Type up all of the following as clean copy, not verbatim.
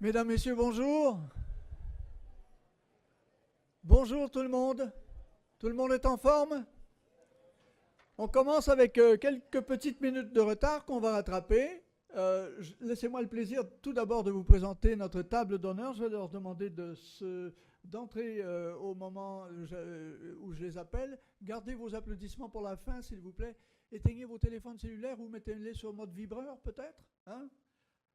Mesdames, Messieurs, bonjour. Bonjour tout le monde. Tout le monde est en forme? On commence avec quelques petites minutes de retard qu'on va rattraper. Laissez-moi le plaisir tout d'abord de vous présenter notre table d'honneur. Je vais leur demander d'entrer au moment où je les appelle. Gardez vos applaudissements pour la fin, s'il vous plaît. Éteignez vos téléphones cellulaires ou mettez-les sur mode vibreur, peut-être, hein?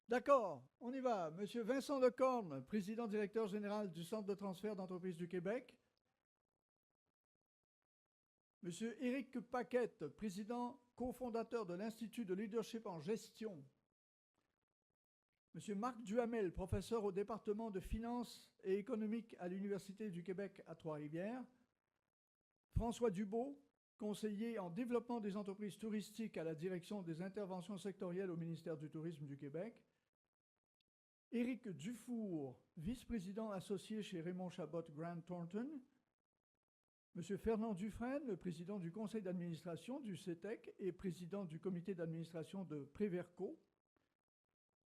D'accord, on y va. Monsieur Vincent Lecorne, président directeur général du Centre de transfert d'entreprises du Québec. Monsieur Éric Paquette, président cofondateur de l'Institut de leadership en gestion. Monsieur Marc Duhamel, professeur au département de finances et économique à l'Université du Québec à Trois-Rivières. François Dubois, conseiller en développement des entreprises touristiques à la direction des interventions sectorielles au ministère du Tourisme du Québec. Éric Dufour, vice-président associé chez Raymond Chabot Grant Thornton. Monsieur Fernand Dufresne, le président du conseil d'administration du CETEC et président du comité d'administration de Préverco.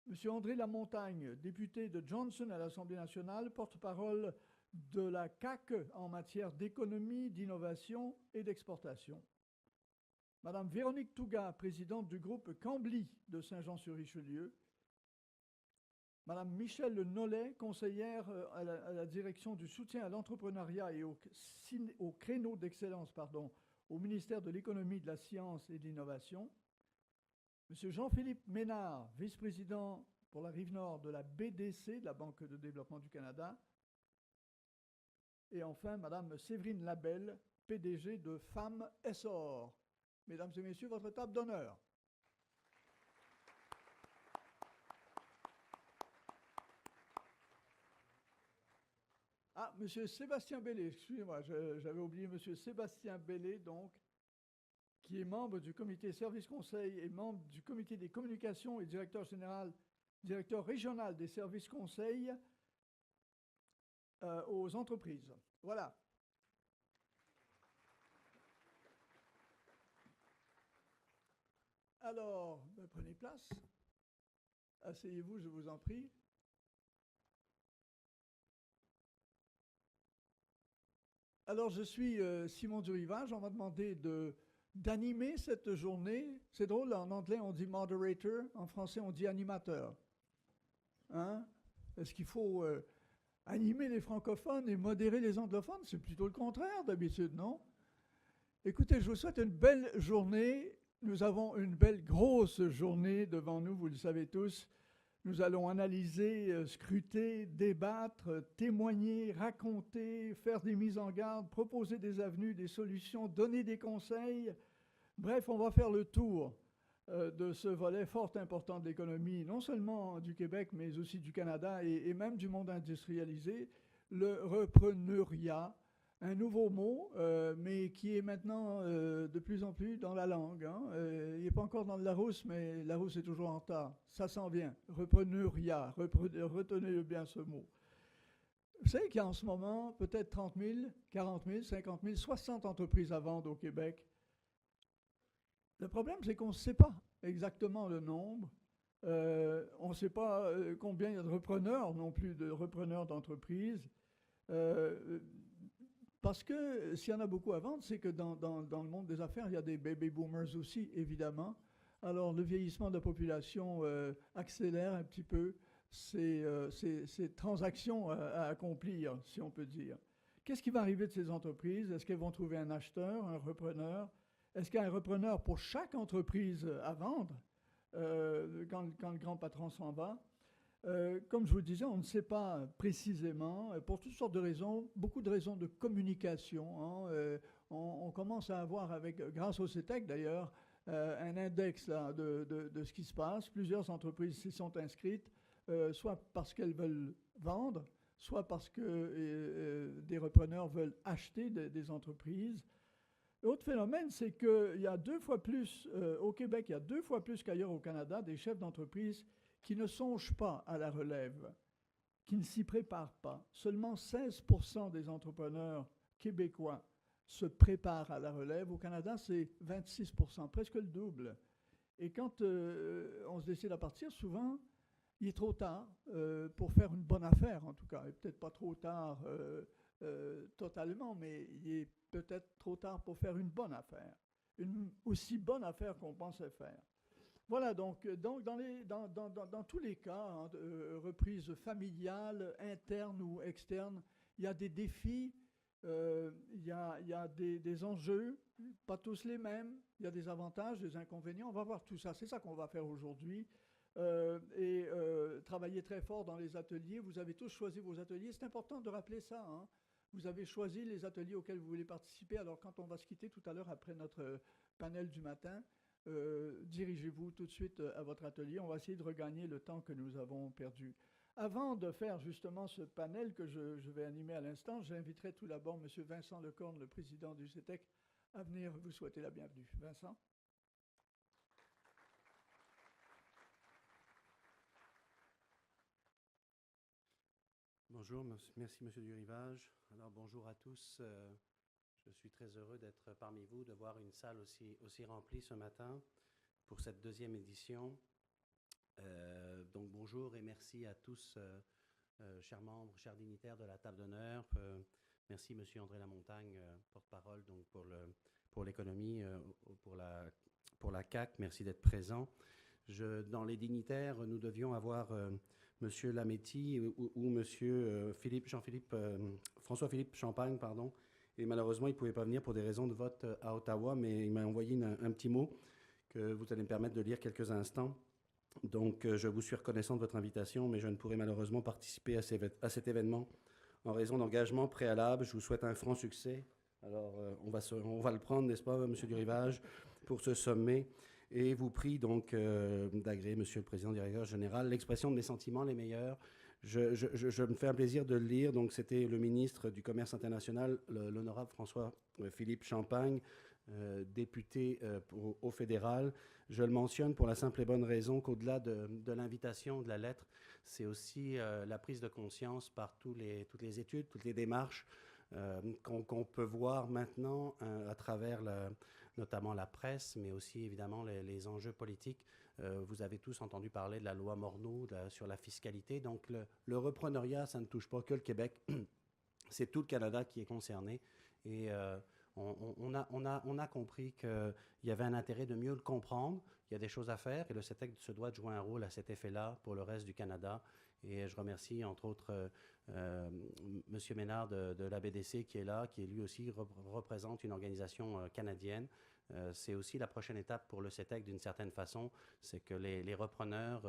Monsieur André Lamontagne, député de Johnson à l'Assemblée nationale, porte-parole de la CAQ en matière d'économie, d'innovation et d'exportation. Madame Véronique Touga, présidente du groupe Cambly de Saint-Jean-sur-Richelieu. Madame Michèle Nollet, conseillère à la direction du soutien à l'entrepreneuriat et au créneau d'excellence au ministère de l'économie, de la science et de l'innovation. Monsieur Jean-Philippe Ménard, vice-président pour la Rive-Nord de la BDC, de la Banque de développement du Canada. Et enfin, Madame Séverine Labelle, PDG de Femmes Essor. Mesdames et messieurs, votre table d'honneur. Ah, monsieur Sébastien Bellé, excusez-moi, j'avais oublié monsieur Sébastien Bellé, donc, qui est membre du comité service conseil et membre du comité des communications et directeur régional des services conseils aux entreprises. Voilà. Alors, prenez place. Asseyez-vous, je vous en prie. Alors, je suis Simon Durivage. On m'a demandé d'animer cette journée. C'est drôle, en anglais, on dit moderator. En français, on dit animateur. Hein? Est-ce qu'il faut animer les francophones et modérer les anglophones? C'est plutôt le contraire d'habitude, non? Écoutez, je vous souhaite une belle journée. Nous avons une belle grosse journée devant nous, vous le savez tous. Nous allons analyser, scruter, débattre, témoigner, raconter, faire des mises en garde, proposer des avenues, des solutions, donner des conseils. Bref, on va faire le tour de ce volet fort important de l'économie, non seulement du Québec, mais aussi du Canada et même du monde industrialisé, le repreneuriat, un nouveau mot, mais qui est maintenant de plus en plus dans la langue. Hein. Il n'est pas encore dans le Larousse, mais Larousse est toujours en retard. Ça s'en vient. Repreneuriat, retenez bien ce mot. Vous savez qu'il y a en ce moment peut-être 30 000, 40 000, 50 000, 60 entreprises à vendre au Québec. Le problème, c'est qu'on ne sait pas exactement le nombre. On ne sait pas combien il y a de repreneurs, non plus de repreneurs d'entreprises. Parce que s'il y en a beaucoup à vendre, c'est que dans le monde des affaires, il y a des baby boomers aussi, évidemment. Alors, le vieillissement de la population accélère un petit peu ces transactions à accomplir, si on peut dire. Qu'est-ce qui va arriver de ces entreprises? Est-ce qu'elles vont trouver un acheteur, un repreneur? Est-ce qu'il y a un repreneur pour chaque entreprise à vendre quand le grand patron s'en va? Comme je vous le disais, on ne sait pas précisément, pour toutes sortes de raisons, beaucoup de raisons de communication. Hein, on commence à avoir, grâce au CETEC d'ailleurs, un index là, de ce qui se passe. Plusieurs entreprises s'y sont inscrites, soit parce qu'elles veulent vendre, soit parce que des repreneurs veulent acheter des entreprises. L'autre phénomène, c'est qu'il y a 2 fois plus, au Québec, il y a 2 fois plus qu'ailleurs au Canada, des chefs d'entreprise qui ne songent pas à la relève, qui ne s'y préparent pas. Seulement 16% des entrepreneurs québécois se préparent à la relève. Au Canada, c'est 26%, presque le double. Et quand on se décide à partir, souvent, il est trop tard pour faire une bonne affaire, en tout cas. Et peut-être pas trop tard totalement, mais il est peut-être trop tard pour faire une bonne affaire. Une aussi bonne affaire qu'on pensait faire. Voilà, donc dans tous les cas, hein, reprise familiale, interne ou externe, il y a des défis, il y a des enjeux, pas tous les mêmes, il y a des avantages, des inconvénients. On va voir tout ça, c'est ça qu'on va faire aujourd'hui. Travailler très fort dans les ateliers. Vous avez tous choisi vos ateliers, c'est important de rappeler ça, hein. Vous avez choisi les ateliers auxquels vous voulez participer. Alors quand on va se quitter tout à l'heure après notre panel du matin, dirigez-vous tout de suite à votre atelier. On va essayer de regagner le temps que nous avons perdu. Avant de faire justement ce panel que je vais animer à l'instant, j'inviterai tout d'abord M. Vincent Lecorne, le président du CETEC, à venir vous souhaiter la bienvenue. Vincent. Bonjour, merci Monsieur Durivage. Alors bonjour à tous. Je suis très heureux d'être parmi vous, de voir une salle aussi remplie ce matin pour cette deuxième édition. Donc bonjour et merci à tous, chers membres, chers dignitaires de la table d'honneur. Merci Monsieur André Lamontagne, porte-parole donc pour l'économie, pour la CAQ. Merci d'être présent. Dans les dignitaires, nous devions avoir Monsieur Lametti ou Monsieur François-Philippe Champagne, pardon. Et malheureusement, il ne pouvait pas venir pour des raisons de vote à Ottawa, mais il m'a envoyé un petit mot que vous allez me permettre de lire quelques instants. Donc, je vous suis reconnaissant de votre invitation, mais je ne pourrai malheureusement participer à cet événement en raison d'engagements préalables. Je vous souhaite un franc succès. Alors, on va le prendre, n'est-ce pas, Monsieur Durivage, pour ce sommet. Et vous prie donc d'agréer, Monsieur le Président Directeur Général, l'expression de mes sentiments les meilleurs. Je me fais un plaisir de le lire. Donc, c'était le ministre du Commerce international, l'honorable François-Philippe Champagne, député au fédéral. Je le mentionne pour la simple et bonne raison qu'au-delà de l'invitation, de la lettre, c'est aussi la prise de conscience par toutes les études, toutes les démarches qu'on peut voir maintenant à travers notamment la presse, mais aussi évidemment les enjeux politiques. Vous avez tous entendu parler de la loi Morneau sur la fiscalité. Donc le repreneuriat, ça ne touche pas que le Québec, c'est tout le Canada qui est concerné. Et on a compris qu'il y avait un intérêt de mieux le comprendre. Il y a des choses à faire et le CETEC se doit de jouer un rôle à cet effet-là pour le reste du Canada. Et je remercie entre autres M. Ménard de la BDC qui est là, qui lui aussi représente une organisation canadienne. C'est aussi la prochaine étape pour le CETEC d'une certaine façon, c'est que les repreneurs,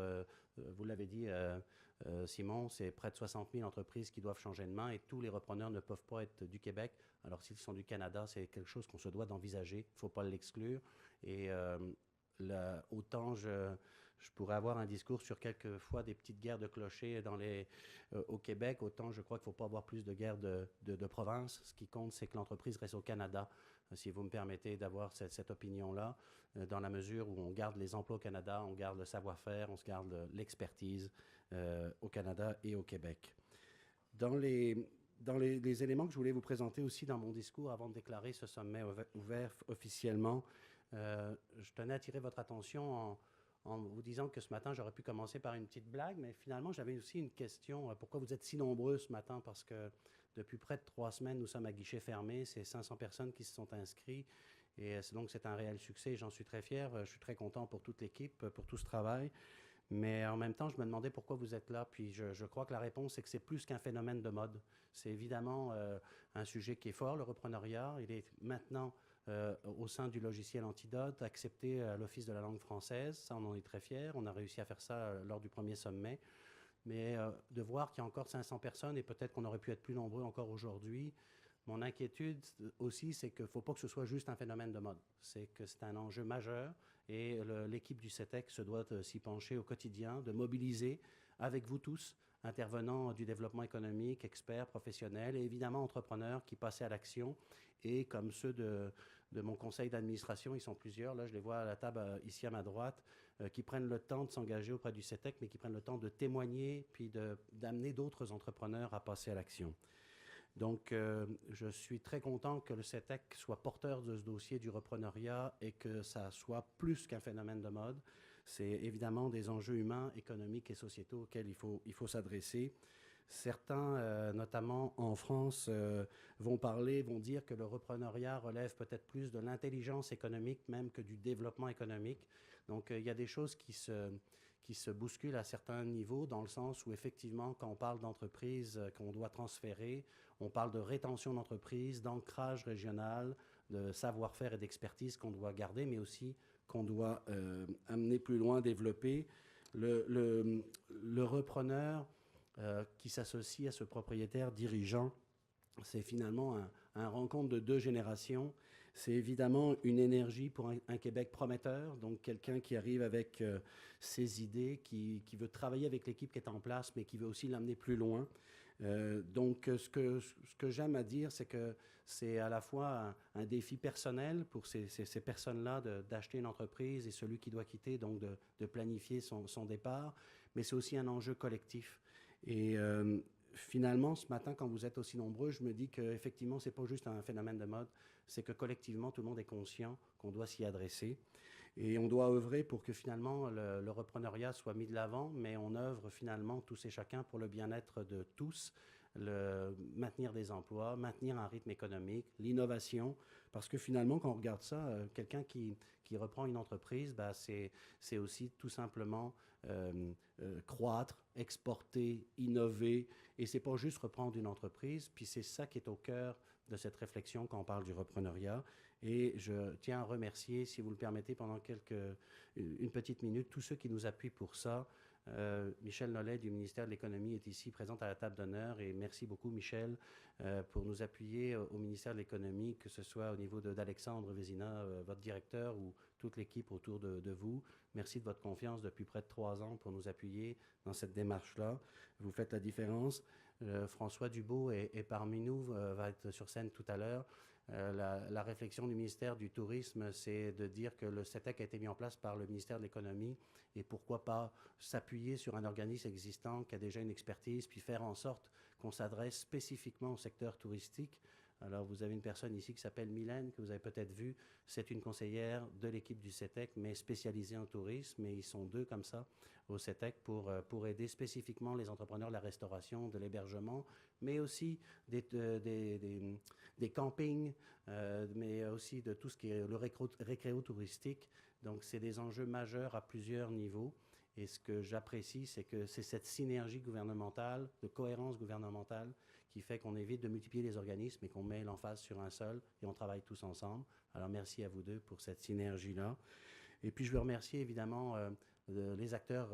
vous l'avez dit Simon, c'est près de 60 000 entreprises qui doivent changer de main et tous les repreneurs ne peuvent pas être du Québec. Alors s'ils sont du Canada, c'est quelque chose qu'on se doit d'envisager, il ne faut pas l'exclure. Et autant je pourrais avoir un discours sur quelquefois des petites guerres de clochers au Québec, autant je crois qu'il ne faut pas avoir plus de guerres de province. Ce qui compte, c'est que l'entreprise reste au Canada. Si vous me permettez d'avoir cette opinion-là, dans la mesure où on garde les emplois au Canada, on garde le savoir-faire, on se garde l'expertise au Canada et au Québec. Dans les éléments que je voulais vous présenter aussi dans mon discours avant de déclarer ce sommet ouvert officiellement, je tenais à attirer votre attention en vous disant que ce matin, j'aurais pu commencer par une petite blague, mais finalement, j'avais aussi une question. Pourquoi vous êtes si nombreux ce matin? Parce que depuis près de 3 semaines, nous sommes à guichet fermé. C'est 500 personnes qui se sont inscrites. Et donc, c'est un réel succès. J'en suis très fier. Je suis très content pour toute l'équipe, pour tout ce travail. Mais en même temps, je me demandais pourquoi vous êtes là. Puis je crois que la réponse, c'est que c'est plus qu'un phénomène de mode. C'est évidemment un sujet qui est fort, le repreneuriat. Il est maintenant au sein du logiciel Antidote, accepté à l'Office de la langue française. Ça, on en est très fiers. On a réussi à faire ça lors du premier sommet. Mais de voir qu'il y a encore 500 personnes, et peut-être qu'on aurait pu être plus nombreux encore aujourd'hui, mon inquiétude aussi, c'est qu'il ne faut pas que ce soit juste un phénomène de mode. C'est que c'est un enjeu majeur et l'équipe du CETEC se doit s'y pencher au quotidien, de mobiliser avec vous tous, intervenants du développement économique, experts, professionnels et évidemment entrepreneurs qui passaient à l'action. Et comme ceux de mon conseil d'administration, ils sont plusieurs, là je les vois à la table ici à ma droite, qui prennent le temps de s'engager auprès du CETEC, mais qui prennent le temps de témoigner puis d'amener d'autres entrepreneurs à passer à l'action. Donc, je suis très content que le CETEC soit porteur de ce dossier du repreneuriat et que ça soit plus qu'un phénomène de mode. c'est évidemment des enjeux humains, économiques et sociétaux auxquels il faut s'adresser. Certains, notamment en France, vont dire que le repreneuriat relève peut-être plus de l'intelligence économique même que du développement économique. Donc, il y a des choses qui se bousculent à certains niveaux, dans le sens où, effectivement, quand on parle d'entreprises qu'on doit transférer, on parle de rétention d'entreprises, d'ancrage régional, de savoir-faire et d'expertise qu'on doit garder, mais aussi qu'on doit amener plus loin, développer. Le repreneur qui s'associe à ce propriétaire dirigeant, c'est finalement un rencontre de deux générations. C'est évidemment une énergie pour un Québec prometteur, donc quelqu'un qui arrive avec ses idées, qui veut travailler avec l'équipe qui est en place, mais qui veut aussi l'amener plus loin. Donc, ce que j'aime à dire, c'est que c'est à la fois un défi personnel pour ces personnes-là d'acheter une entreprise et celui qui doit quitter, donc de planifier son départ, mais c'est aussi un enjeu collectif. Et finalement, ce matin, quand vous êtes aussi nombreux, je me dis qu'effectivement, ce n'est pas juste un phénomène de mode, c'est que collectivement, tout le monde est conscient qu'on doit s'y adresser. Et on doit œuvrer pour que finalement le repreneuriat soit mis de l'avant, mais on œuvre finalement tous et chacun pour le bien-être de tous, maintenir des emplois, maintenir un rythme économique, l'innovation, parce que finalement, quand on regarde ça, quelqu'un qui reprend une entreprise, bah, c'est aussi tout simplement croître, exporter, innover, et c'est pas juste reprendre une entreprise, puis c'est ça qui est au cœur de cette réflexion quand on parle du repreneuriat. Et je tiens à remercier, si vous le permettez, pendant une petite minute, tous ceux qui nous appuient pour ça. Michel Nollet du ministère de l'Économie est ici, présente à la table d'honneur, et merci beaucoup, Michel, pour nous appuyer au ministère de l'Économie, que ce soit au niveau d'Alexandre Vézina, votre directeur, ou toute l'équipe autour de vous. Merci de votre confiance depuis près de 3 ans pour nous appuyer dans cette démarche-là. Vous faites la différence. François Dubois est parmi nous, va être sur scène tout à l'heure. La réflexion du ministère du Tourisme, c'est de dire que le CETEC a été mis en place par le ministère de l'Économie et pourquoi pas s'appuyer sur un organisme existant qui a déjà une expertise, puis faire en sorte qu'on s'adresse spécifiquement au secteur touristique. Alors, vous avez une personne ici qui s'appelle Mylène, que vous avez peut-être vue. C'est une conseillère de l'équipe du CETEC, mais spécialisée en tourisme. Et ils sont 2 comme ça au CETEC pour aider spécifiquement les entrepreneurs de la restauration, de l'hébergement, mais aussi des campings, mais aussi de tout ce qui est le récréo touristique. Donc, c'est des enjeux majeurs à plusieurs niveaux. Et ce que j'apprécie, c'est que c'est cette synergie gouvernementale, de cohérence gouvernementale, qui fait qu'on évite de multiplier les organismes et qu'on met l'emphase sur un seul et on travaille tous ensemble. Alors, merci à vous 2 pour cette synergie-là. Et puis, je veux remercier évidemment les acteurs,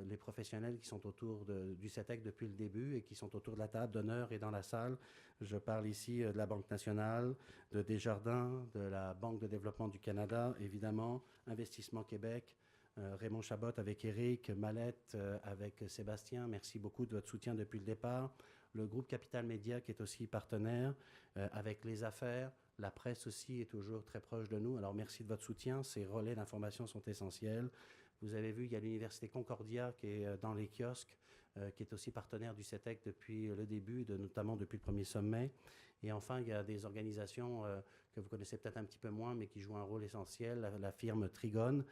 les professionnels qui sont autour du CETEC depuis le début et qui sont autour de la table d'honneur et dans la salle. Je parle ici de la Banque nationale, de Desjardins, de la Banque de développement du Canada, évidemment, Investissement Québec, Raymond Chabot avec Éric, Mallette avec Sébastien. Merci beaucoup de votre soutien depuis le départ. Le groupe Capital Média qui est aussi partenaire avec les affaires. La presse aussi est toujours très proche de nous. Alors, merci de votre soutien. Ces relais d'information sont essentiels. Vous avez vu, il y a l'Université Concordia qui est dans les kiosques, qui est aussi partenaire du CETEC depuis le début, notamment depuis le premier sommet. Et enfin, il y a des organisations que vous connaissez peut-être un petit peu moins, mais qui jouent un rôle essentiel. La firme Trigone,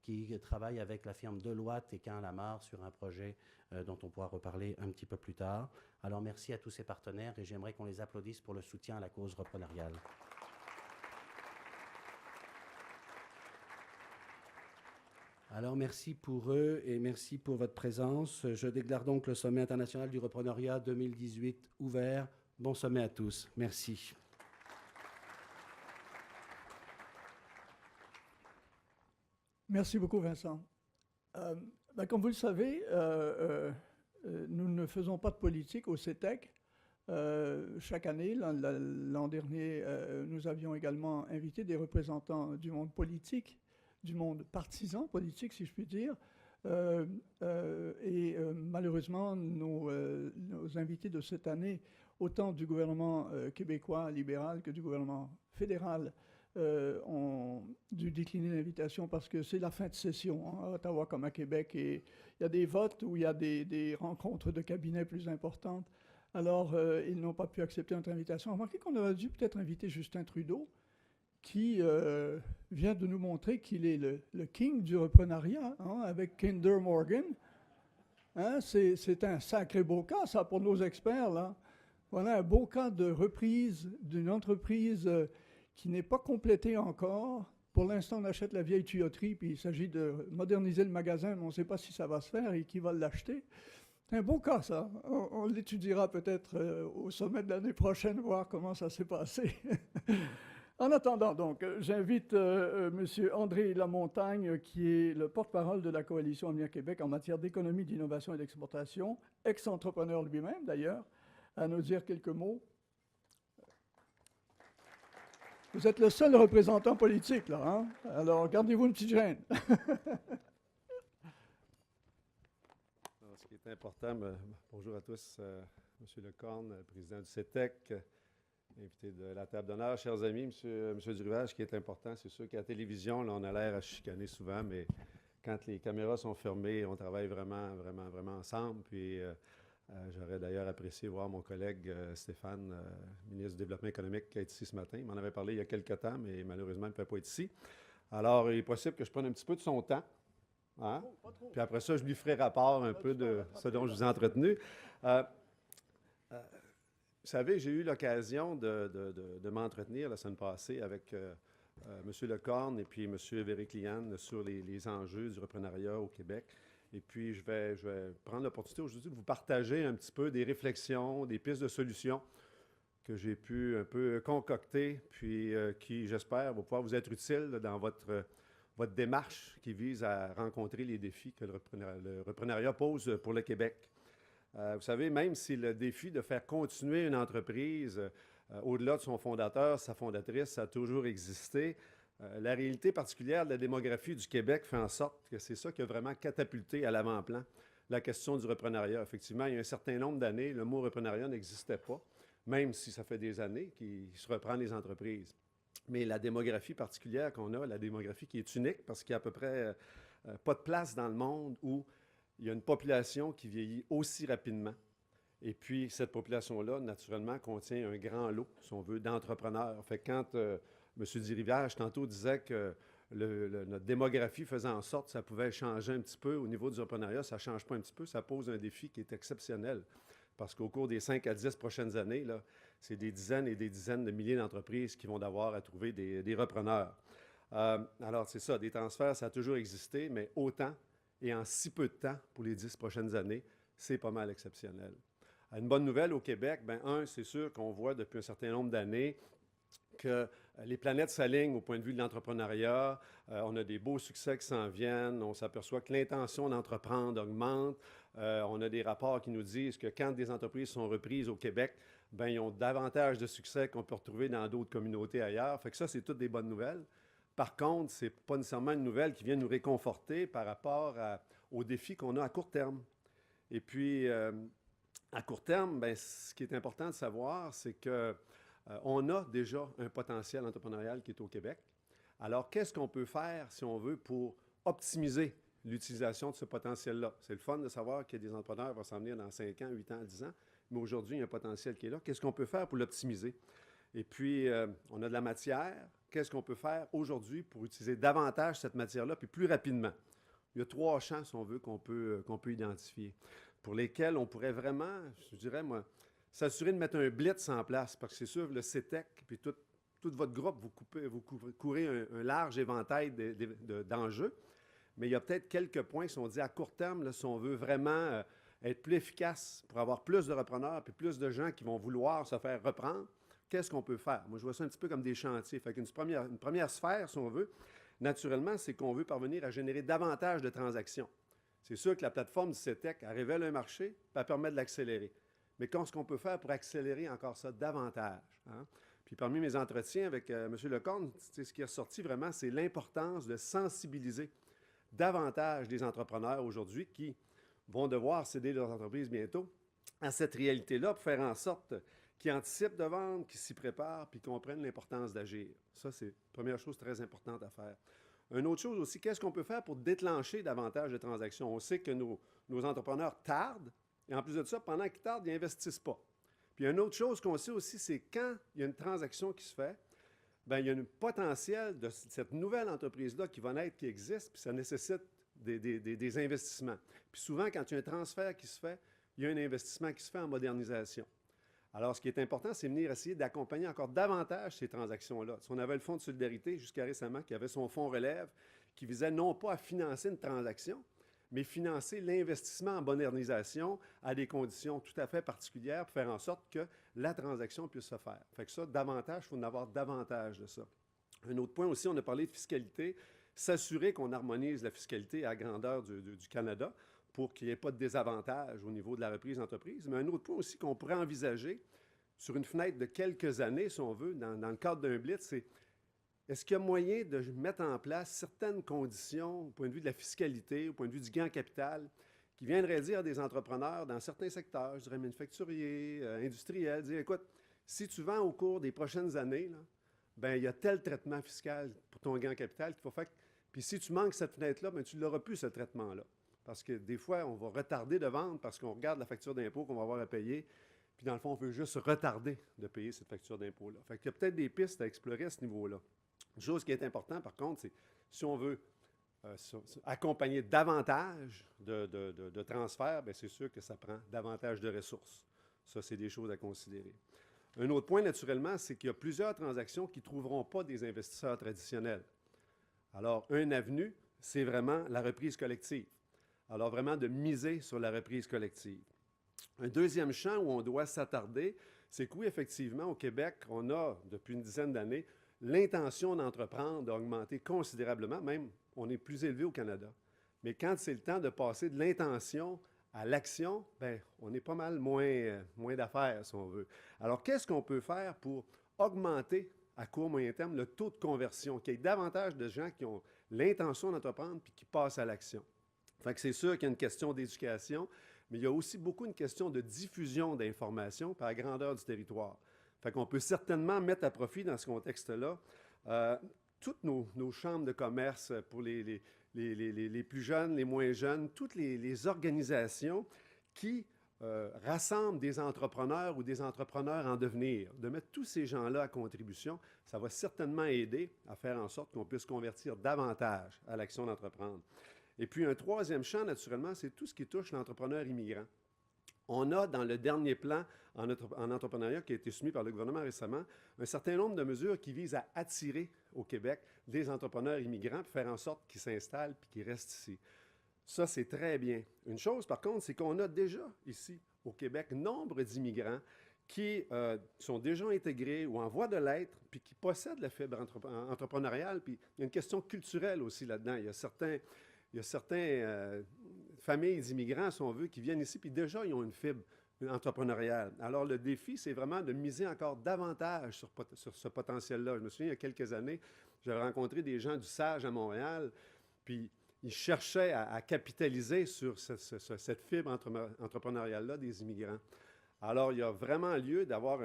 qui travaille avec la firme Deloitte et Cain-Lamarre sur un projet dont on pourra reparler un petit peu plus tard. Alors, merci à tous ces partenaires et j'aimerais qu'on les applaudisse pour le soutien à la cause repreneuriale. Alors, merci pour eux et merci pour votre présence. Je déclare donc le Sommet international du repreneuriat 2018 ouvert. Bon sommet à tous. Merci. Merci beaucoup, Vincent. Comme vous le savez, nous ne faisons pas de politique au CETEC. Chaque année, l'an dernier, nous avions également invité des représentants du monde politique, du monde partisan politique, si je puis dire. Malheureusement, nos invités de cette année, autant du gouvernement québécois libéral que du gouvernement fédéral, ont dû décliner l'invitation parce que c'est la fin de session à Ottawa comme à Québec et il y a des votes où il y a des rencontres de cabinets plus importantes. Alors, ils n'ont pas pu accepter notre invitation. Remarquez qu'on aurait dû peut-être inviter Justin Trudeau, qui vient de nous montrer qu'il est le king du reprenariat, hein, avec Kinder Morgan. Hein, c'est un sacré beau cas, ça, pour nos experts, là. Voilà un beau cas de reprise d'une entreprise qui n'est pas complétée encore. Pour l'instant, on achète la vieille tuyauterie, puis il s'agit de moderniser le magasin, mais on ne sait pas si ça va se faire et qui va l'acheter. C'est un beau cas, ça. On l'étudiera peut-être au sommet de l'année prochaine, voir comment ça s'est passé. En attendant, donc, j'invite M. André Lamontagne, qui est le porte-parole de la Coalition Avenir Québec en matière d'économie, d'innovation et d'exportation, ex-entrepreneur lui-même d'ailleurs, à nous dire quelques mots. Vous êtes le seul représentant politique, là, hein? Alors, gardez-vous une petite gêne. Alors, ce qui est important, bonjour à tous, M. Lecorne, président du CETEC, invité de la table d'honneur, chers amis, M. Durivage, ce qui est important, c'est sûr qu'à la télévision, là, on a l'air à chicaner souvent, mais quand les caméras sont fermées, on travaille vraiment ensemble. Puis j'aurais d'ailleurs apprécié voir mon collègue Stéphane, ministre du Développement économique, qui est ici ce matin. Il m'en avait parlé il y a quelques temps, mais malheureusement, il ne peut pas être ici. Alors, il est possible que je prenne un petit peu de son temps. Hein? Puis après ça, je lui ferai rapport un peu de ce dont je vous ai entretenu. Vous savez, j'ai eu l'occasion de m'entretenir la semaine passée avec M. Lecorne et puis M. Vériclian sur les enjeux du reprenariat au Québec. Et puis, je vais prendre l'opportunité aujourd'hui de vous partager un petit peu des réflexions, des pistes de solutions que j'ai pu un peu concocter, puis qui, j'espère, vont pouvoir vous être utiles dans votre démarche qui vise à rencontrer les défis que le reprenariat pose pour le Québec. Vous savez, même si le défi de faire continuer une entreprise au-delà de son fondateur, sa fondatrice, a toujours existé, la réalité particulière de la démographie du Québec fait en sorte que c'est ça qui a vraiment catapulté à l'avant-plan la question du reprenariat. Effectivement, il y a un certain nombre d'années, le mot reprenariat n'existait pas, même si ça fait des années qu'il se reprend les entreprises. Mais la démographie particulière qu'on a, la démographie qui est unique, parce qu'il y a à peu près pas de place dans le monde où il y a une population qui vieillit aussi rapidement. Et puis, cette population-là, naturellement, contient un grand lot, si on veut, d'entrepreneurs. Fait que quand M. Durivage, tantôt, disait que notre démographie faisait en sorte que ça pouvait changer un petit peu au niveau du reprenariat, ça ne change pas un petit peu, ça pose un défi qui est exceptionnel. Parce qu'au cours des 5 à 10 prochaines années, là, c'est des dizaines et des dizaines de milliers d'entreprises qui vont devoir à trouver des repreneurs. Alors, c'est ça, des transferts, ça a toujours existé, mais autant et en si peu de temps pour les 10 prochaines années, c'est pas mal exceptionnel. Une bonne nouvelle au Québec, c'est sûr qu'on voit depuis un certain nombre d'années que les planètes s'alignent au point de vue de l'entrepreneuriat. On a des beaux succès qui s'en viennent. On s'aperçoit que l'intention d'entreprendre augmente. On a des rapports qui nous disent que quand des entreprises sont reprises au Québec, ils ont davantage de succès qu'on peut retrouver dans d'autres communautés ailleurs. Fait que ça, c'est toutes des bonnes nouvelles. Par contre, ce n'est pas nécessairement une nouvelle qui vient nous réconforter par rapport aux défis qu'on a à court terme. Et puis, à court terme, ce qui est important de savoir, c'est qu'on a déjà un potentiel entrepreneurial qui est au Québec. Alors, qu'est-ce qu'on peut faire, si on veut, pour optimiser l'utilisation de ce potentiel-là? C'est le fun de savoir qu'il y a des entrepreneurs qui vont s'en venir dans 5 ans, 8 ans, 10 ans, mais aujourd'hui, il y a un potentiel qui est là. Qu'est-ce qu'on peut faire pour l'optimiser? Et puis, on a de la matière. Qu'est-ce qu'on peut faire aujourd'hui pour utiliser davantage cette matière-là, puis plus rapidement? Il y a 3 champs, si on veut, qu'on peut identifier, pour lesquels on pourrait vraiment, je dirais, moi, s'assurer de mettre un blitz en place, parce que c'est sûr, le CETEC, puis tout votre groupe, vous courez un large éventail d'enjeux, mais il y a peut-être quelques points qui sont dit à court terme, là, si on veut vraiment être plus efficace pour avoir plus de repreneurs, puis plus de gens qui vont vouloir se faire reprendre. Qu'est-ce qu'on peut faire? Moi, je vois ça un petit peu comme des chantiers. Fait qu'une première sphère, si on veut, naturellement, c'est qu'on veut parvenir à générer davantage de transactions. C'est sûr que la plateforme du CETEC, elle révèle un marché, puis elle permet de l'accélérer. Mais qu'est-ce qu'on peut faire pour accélérer encore ça davantage? Hein? Puis parmi mes entretiens avec M. Lecorne, ce qui est ressorti vraiment, c'est l'importance de sensibiliser davantage les entrepreneurs aujourd'hui qui vont devoir céder leurs entreprises bientôt à cette réalité-là pour faire en sorte qui anticipent de vendre, qui s'y préparent, puis comprennent l'importance d'agir. Ça, c'est la première chose très importante à faire. Une autre chose aussi, qu'est-ce qu'on peut faire pour déclencher davantage de transactions? On sait que nos entrepreneurs tardent, et en plus de ça, pendant qu'ils tardent, ils n'investissent pas. Puis une autre chose qu'on sait aussi, c'est quand il y a une transaction qui se fait, bien, il y a un potentiel de cette nouvelle entreprise-là qui va naître, qui existe, puis ça nécessite des investissements. Puis souvent, quand il y a un transfert qui se fait, il y a un investissement qui se fait en modernisation. Alors, ce qui est important, c'est venir essayer d'accompagner encore davantage ces transactions-là. Si on avait le Fonds de solidarité jusqu'à récemment, qui avait son fonds relève, qui visait non pas à financer une transaction, mais financer l'investissement en modernisation à des conditions tout à fait particulières pour faire en sorte que la transaction puisse se faire. Fait que ça, davantage, il faut en avoir davantage de ça. Un autre point aussi, on a parlé de fiscalité, s'assurer qu'on harmonise la fiscalité à la grandeur du Canada pour qu'il n'y ait pas de désavantage au niveau de la reprise d'entreprise. Mais un autre point aussi qu'on pourrait envisager sur une fenêtre de quelques années, si on veut, dans le cadre d'un blitz, c'est est-ce qu'il y a moyen de mettre en place certaines conditions au point de vue de la fiscalité, au point de vue du gain en capital, qui viendraient dire à des entrepreneurs dans certains secteurs, je dirais manufacturiers, industriels, dire, écoute, si tu vends au cours des prochaines années, là, ben, il y a tel traitement fiscal pour ton gain en capital qu'il faut faire. Puis si tu manques cette fenêtre-là, ben, tu ne l'auras plus, ce traitement-là. Parce que des fois, on va retarder de vendre parce qu'on regarde la facture d'impôt qu'on va avoir à payer. Puis dans le fond, on veut juste retarder de payer cette facture d'impôt-là. Fait qu'il y a peut-être des pistes à explorer à ce niveau-là. Une chose qui est importante, par contre, c'est si on veut accompagner davantage de transferts, bien, c'est sûr que ça prend davantage de ressources. Ça, c'est des choses à considérer. Un autre point, naturellement, c'est qu'il y a plusieurs transactions qui ne trouveront pas des investisseurs traditionnels. Alors, un avenue, c'est vraiment la reprise collective. Alors, vraiment de miser sur la reprise collective. Un deuxième champ où on doit s'attarder, c'est que oui, effectivement, au Québec, on a, depuis une dizaine d'années, l'intention d'entreprendre a augmenté considérablement, même on est plus élevé au Canada. Mais quand c'est le temps de passer de l'intention à l'action, bien, on est pas mal moins d'affaires, si on veut. Alors, qu'est-ce qu'on peut faire pour augmenter à court, moyen terme le taux de conversion, qu'il y ait davantage de gens qui ont l'intention d'entreprendre puis qui passent à l'action? Fait que c'est sûr qu'il y a une question d'éducation, mais il y a aussi beaucoup une question de diffusion d'informations par la grandeur du territoire. Fait qu'on peut certainement mettre à profit dans ce contexte-là toutes nos chambres de commerce pour les plus jeunes, les moins jeunes, toutes les organisations qui rassemblent des entrepreneurs ou des entrepreneurs en devenir. De mettre tous ces gens-là à contribution, ça va certainement aider à faire en sorte qu'on puisse convertir davantage à l'action d'entreprendre. Et puis un troisième champ, naturellement, c'est tout ce qui touche l'entrepreneur immigrant. On a, dans le dernier plan en entrepreneuriat qui a été soumis par le gouvernement récemment, un certain nombre de mesures qui visent à attirer au Québec des entrepreneurs immigrants pour faire en sorte qu'ils s'installent et qu'ils restent ici. Ça, c'est très bien. Une chose, par contre, c'est qu'on a déjà ici, au Québec, nombre d'immigrants qui sont déjà intégrés ou en voie de l'être, puis qui possèdent la fibre entrepreneuriale. Puis il y a une question culturelle aussi là-dedans. Il y a certains familles d'immigrants, si on veut, qui viennent ici, puis déjà, ils ont une fibre entrepreneuriale. Alors, le défi, c'est vraiment de miser encore davantage sur ce potentiel-là. Je me souviens, il y a quelques années, j'avais rencontré des gens du SAGE à Montréal, puis ils cherchaient à capitaliser sur cette fibre entrepreneuriale-là des immigrants. Alors, il y a vraiment lieu d'avoir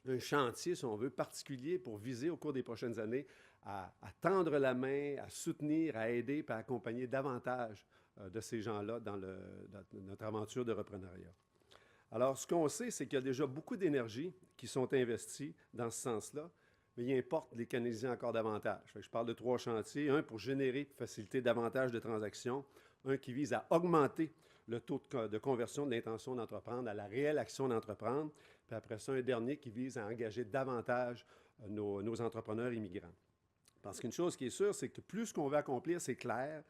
un chantier, si on veut, particulier pour viser au cours des prochaines années à tendre la main, à soutenir, à aider, puis à accompagner davantage de ces gens-là dans notre aventure de repreneuriat. Alors, ce qu'on sait, c'est qu'il y a déjà beaucoup d'énergie qui sont investies dans ce sens-là, mais il importe de les canaliser encore davantage. Je parle de 3 chantiers. Un pour générer et faciliter davantage de transactions. Un qui vise à augmenter le taux de conversion de l'intention d'entreprendre à la réelle action d'entreprendre. Puis après ça, un dernier qui vise à engager davantage nos entrepreneurs immigrants. Parce qu'une chose qui est sûre, c'est que plus ce qu'on veut accomplir, c'est clair,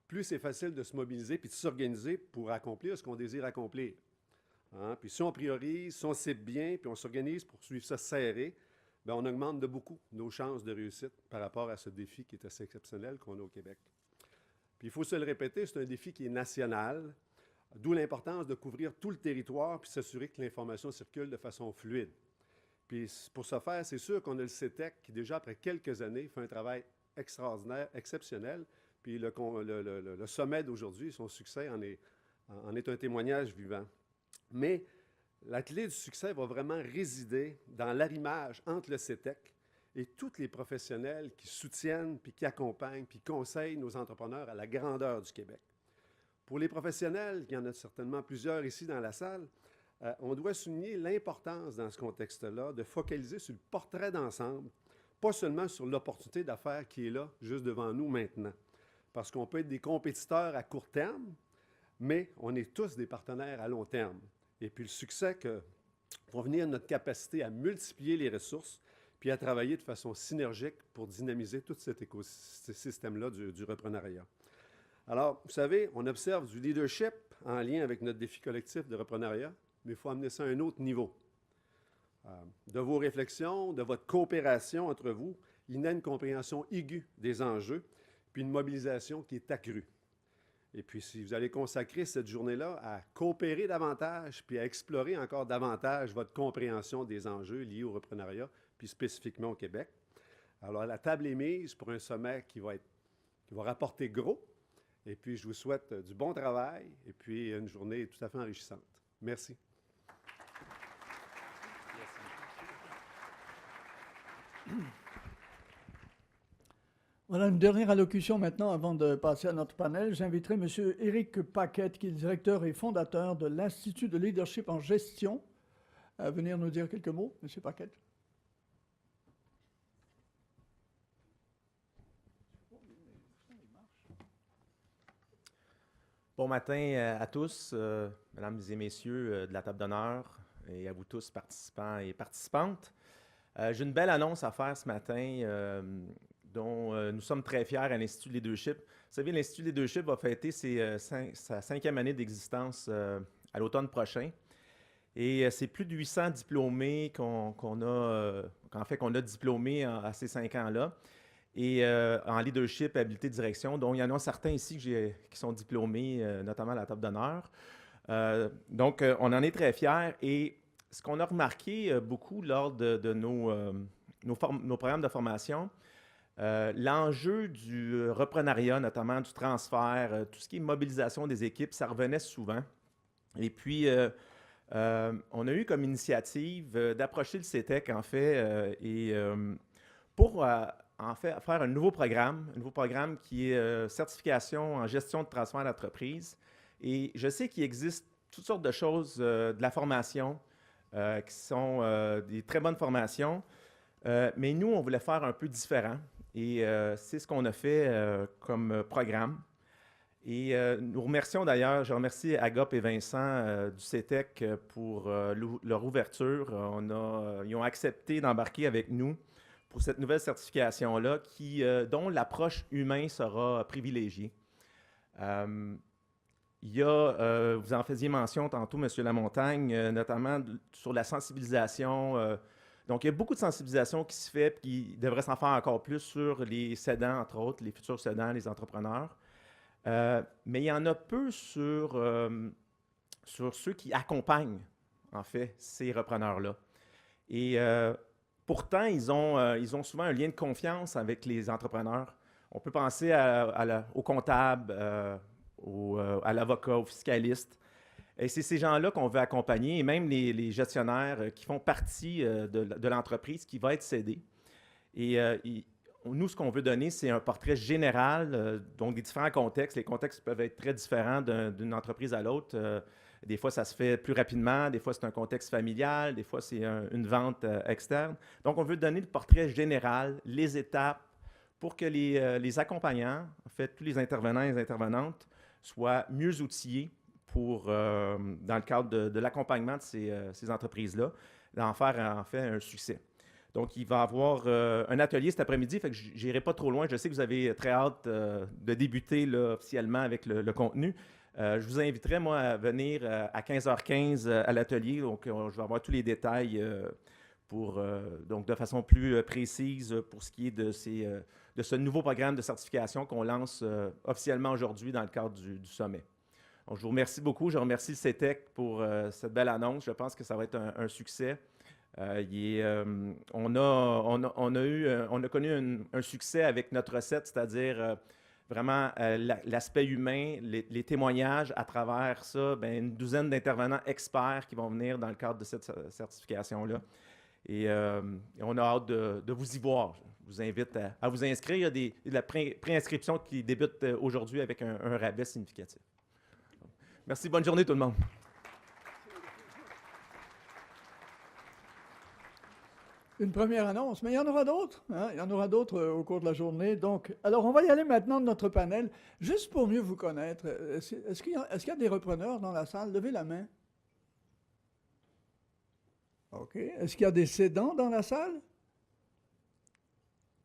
plus c'est facile de se mobiliser puis de s'organiser pour accomplir ce qu'on désire accomplir. Hein? Puis si on priorise, si on cible bien, puis on s'organise pour suivre ça serré, bien, on augmente de beaucoup nos chances de réussite par rapport à ce défi qui est assez exceptionnel qu'on a au Québec. Puis il faut se le répéter, c'est un défi qui est national, d'où l'importance de couvrir tout le territoire puis s'assurer que l'information circule de façon fluide. Puis pour ce faire, c'est sûr qu'on a le CETEC qui, déjà après quelques années, fait un travail extraordinaire, exceptionnel. Puis le sommet d'aujourd'hui, son succès en est un témoignage vivant. Mais la clé du succès va vraiment résider dans l'arrimage entre le CETEC et tous les professionnels qui soutiennent, puis qui accompagnent, puis conseillent nos entrepreneurs à la grandeur du Québec. Pour les professionnels, il y en a certainement plusieurs ici dans la salle, on doit souligner l'importance dans ce contexte-là de focaliser sur le portrait d'ensemble pas seulement sur l'opportunité d'affaires qui est là, juste devant nous maintenant. Parce qu'on peut être des compétiteurs à court terme, mais on est tous des partenaires à long terme. Et puis le succès va venir de notre capacité à multiplier les ressources puis à travailler de façon synergique pour dynamiser tout cet écosystème-là du reprenariat. Alors, vous savez, on observe du leadership en lien avec notre défi collectif de reprenariat, mais il faut amener ça à un autre niveau. De vos réflexions, de votre coopération entre vous, il naît une compréhension aiguë des enjeux, puis une mobilisation qui est accrue. Et puis, si vous allez consacrer cette journée-là à coopérer davantage, puis à explorer encore davantage votre compréhension des enjeux liés au reprenariat, puis spécifiquement au Québec. Alors, la table est mise pour un sommet qui va rapporter gros. Et puis, je vous souhaite du bon travail et puis une journée tout à fait enrichissante. Merci. Voilà une dernière allocution maintenant avant de passer à notre panel. J'inviterai M. Éric Paquette, qui est directeur et fondateur de l'Institut de leadership en gestion, à venir nous dire quelques mots. M. Paquette. Bon matin à tous, mesdames et messieurs de la table d'honneur et à vous tous participants et participantes. J'ai une belle annonce à faire ce matin dont nous sommes très fiers à l'Institut de leadership. Vous savez, l'Institut de leadership va fêter sa 5e année d'existence à l'automne prochain. Et c'est plus de 800 diplômés qu'on a diplômés à ces 5 ans-là. Et en leadership, habileté, direction. Donc, il y en a certains ici qui sont diplômés, notamment à la table d'honneur. Donc, on en est très fiers. Et ce qu'on a remarqué beaucoup lors de nos programmes de formation, l'enjeu du reprenariat, notamment du transfert, tout ce qui est mobilisation des équipes, ça revenait souvent. Et puis, on a eu comme initiative d'approcher le CETEC, en fait, pour en fait faire un nouveau programme qui est certification en gestion de transfert d'entreprise. Et je sais qu'il existe toutes sortes de choses de la formation qui sont des très bonnes formations, mais nous, on voulait faire un peu différent. Et c'est ce qu'on a fait comme programme. Et nous remercions d'ailleurs, je remercie Agop et Vincent du CETEC pour leur ouverture. Ils ont accepté d'embarquer avec nous pour cette nouvelle certification-là dont l'approche humaine sera privilégiée. Il y a, vous en faisiez mention tantôt, M. Lamontagne, notamment sur la sensibilisation. Donc, il y a beaucoup de sensibilisation qui se fait, puis il devrait s'en faire encore plus sur les cédants, entre autres, les futurs cédants, les entrepreneurs. Mais il y en a peu sur ceux qui accompagnent, en fait, ces repreneurs-là. Et pourtant, ils ont souvent un lien de confiance avec les entrepreneurs. On peut penser au comptable, à l'avocat, au fiscaliste. Et c'est ces gens-là qu'on veut accompagner, et même les gestionnaires qui font partie de l'entreprise qui va être cédée. Et nous, ce qu'on veut donner, c'est un portrait général, donc des différents contextes. Les contextes peuvent être très différents d'une entreprise à l'autre. Des fois, ça se fait plus rapidement. Des fois, c'est un contexte familial. Des fois, c'est une vente externe. Donc, on veut donner le portrait général, les étapes, pour que les accompagnants, en fait, tous les intervenants et les intervenantes, soient mieux outillés dans le cadre de l'accompagnement de ces entreprises-là, d'en faire en fait un succès. Donc, il va y avoir un atelier cet après-midi, fait que je n'irai pas trop loin. Je sais que vous avez très hâte de débuter là, officiellement avec le contenu. Je vous inviterai, moi, à venir à 15h15 à l'atelier. Donc, je vais avoir tous les détails donc de façon plus précise pour ce qui est de ce nouveau programme de certification qu'on lance officiellement aujourd'hui dans le cadre du sommet. Donc, je vous remercie beaucoup. Je remercie le CETEC pour cette belle annonce. Je pense que ça va être un succès. On a connu un succès avec notre recette, c'est-à-dire vraiment l'aspect humain, les témoignages à travers ça, une douzaine d'intervenants experts qui vont venir dans le cadre de cette certification-là. Et on a hâte de vous y voir. Je vous invite à vous inscrire. Il y a de la préinscription qui débute aujourd'hui avec un rabais significatif. Merci, bonne journée tout le monde. une première annonce, mais il y en aura d'autres. Hein? Il y en aura d'autres au cours de la journée. Donc, alors, on va y aller maintenant de notre panel. Juste pour mieux vous connaître, est-ce qu'il y a des repreneurs dans la salle? Levez la main. OK. Est-ce qu'il y a des cédants dans la salle?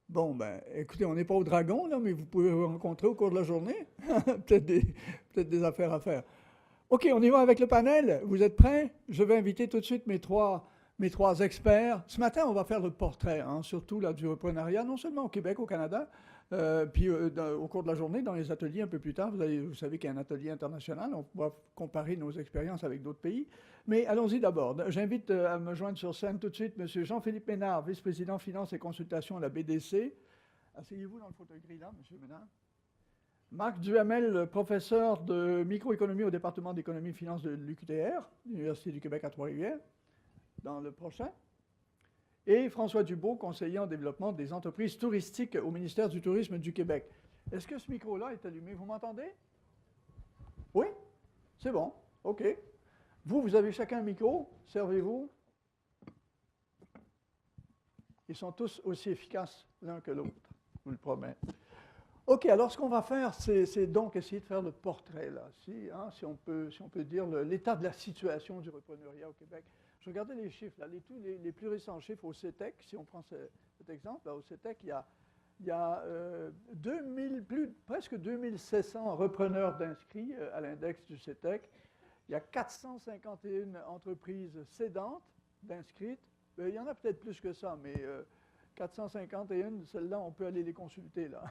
Bon, ben, écoutez, on n'est pas au Dragon, là, mais vous pouvez vous rencontrer au cours de la journée. peut-être des affaires à faire. OK, on y va avec le panel. Vous êtes prêts? Je vais inviter tout de suite mes trois experts. Ce matin, on va faire le portrait, hein, surtout là, du reprenariat, non seulement au Québec, au Canada, puis au cours de la journée, dans les ateliers un peu plus tard. Vous savez qu'il y a un atelier international. On va comparer nos expériences avec d'autres pays. Mais allons-y d'abord. J'invite à me joindre sur scène tout de suite M. Jean-Philippe Ménard, vice-président Finances et Consultations à la BDC. Asseyez-vous dans le fauteuil gris là, M. Ménard. Marc Duhamel, professeur de microéconomie au département d'économie et finances de l'UQTR, l'Université du Québec à Trois-Rivières, dans le prochain. Et François Dubois, conseiller en développement des entreprises touristiques au ministère du Tourisme du Québec. Est-ce que ce micro-là est allumé? Vous m'entendez? Oui? C'est bon. OK. Vous avez chacun un micro. Servez-vous. Ils sont tous aussi efficaces l'un que l'autre, je vous le promets. OK, alors ce qu'on va faire, c'est donc essayer de faire le portrait, là, si on peut dire l'état de la situation du reprenariat au Québec. Je regardais les chiffres, là, les plus récents chiffres au CETEC, si on prend cet exemple, là, au CETEC, il y a presque 2700 repreneurs d'inscrits à l'index du CETEC. Il y a 451 entreprises cédantes d'inscrites. Il y en a peut-être plus que ça, mais 451, celles-là, on peut aller les consulter, là.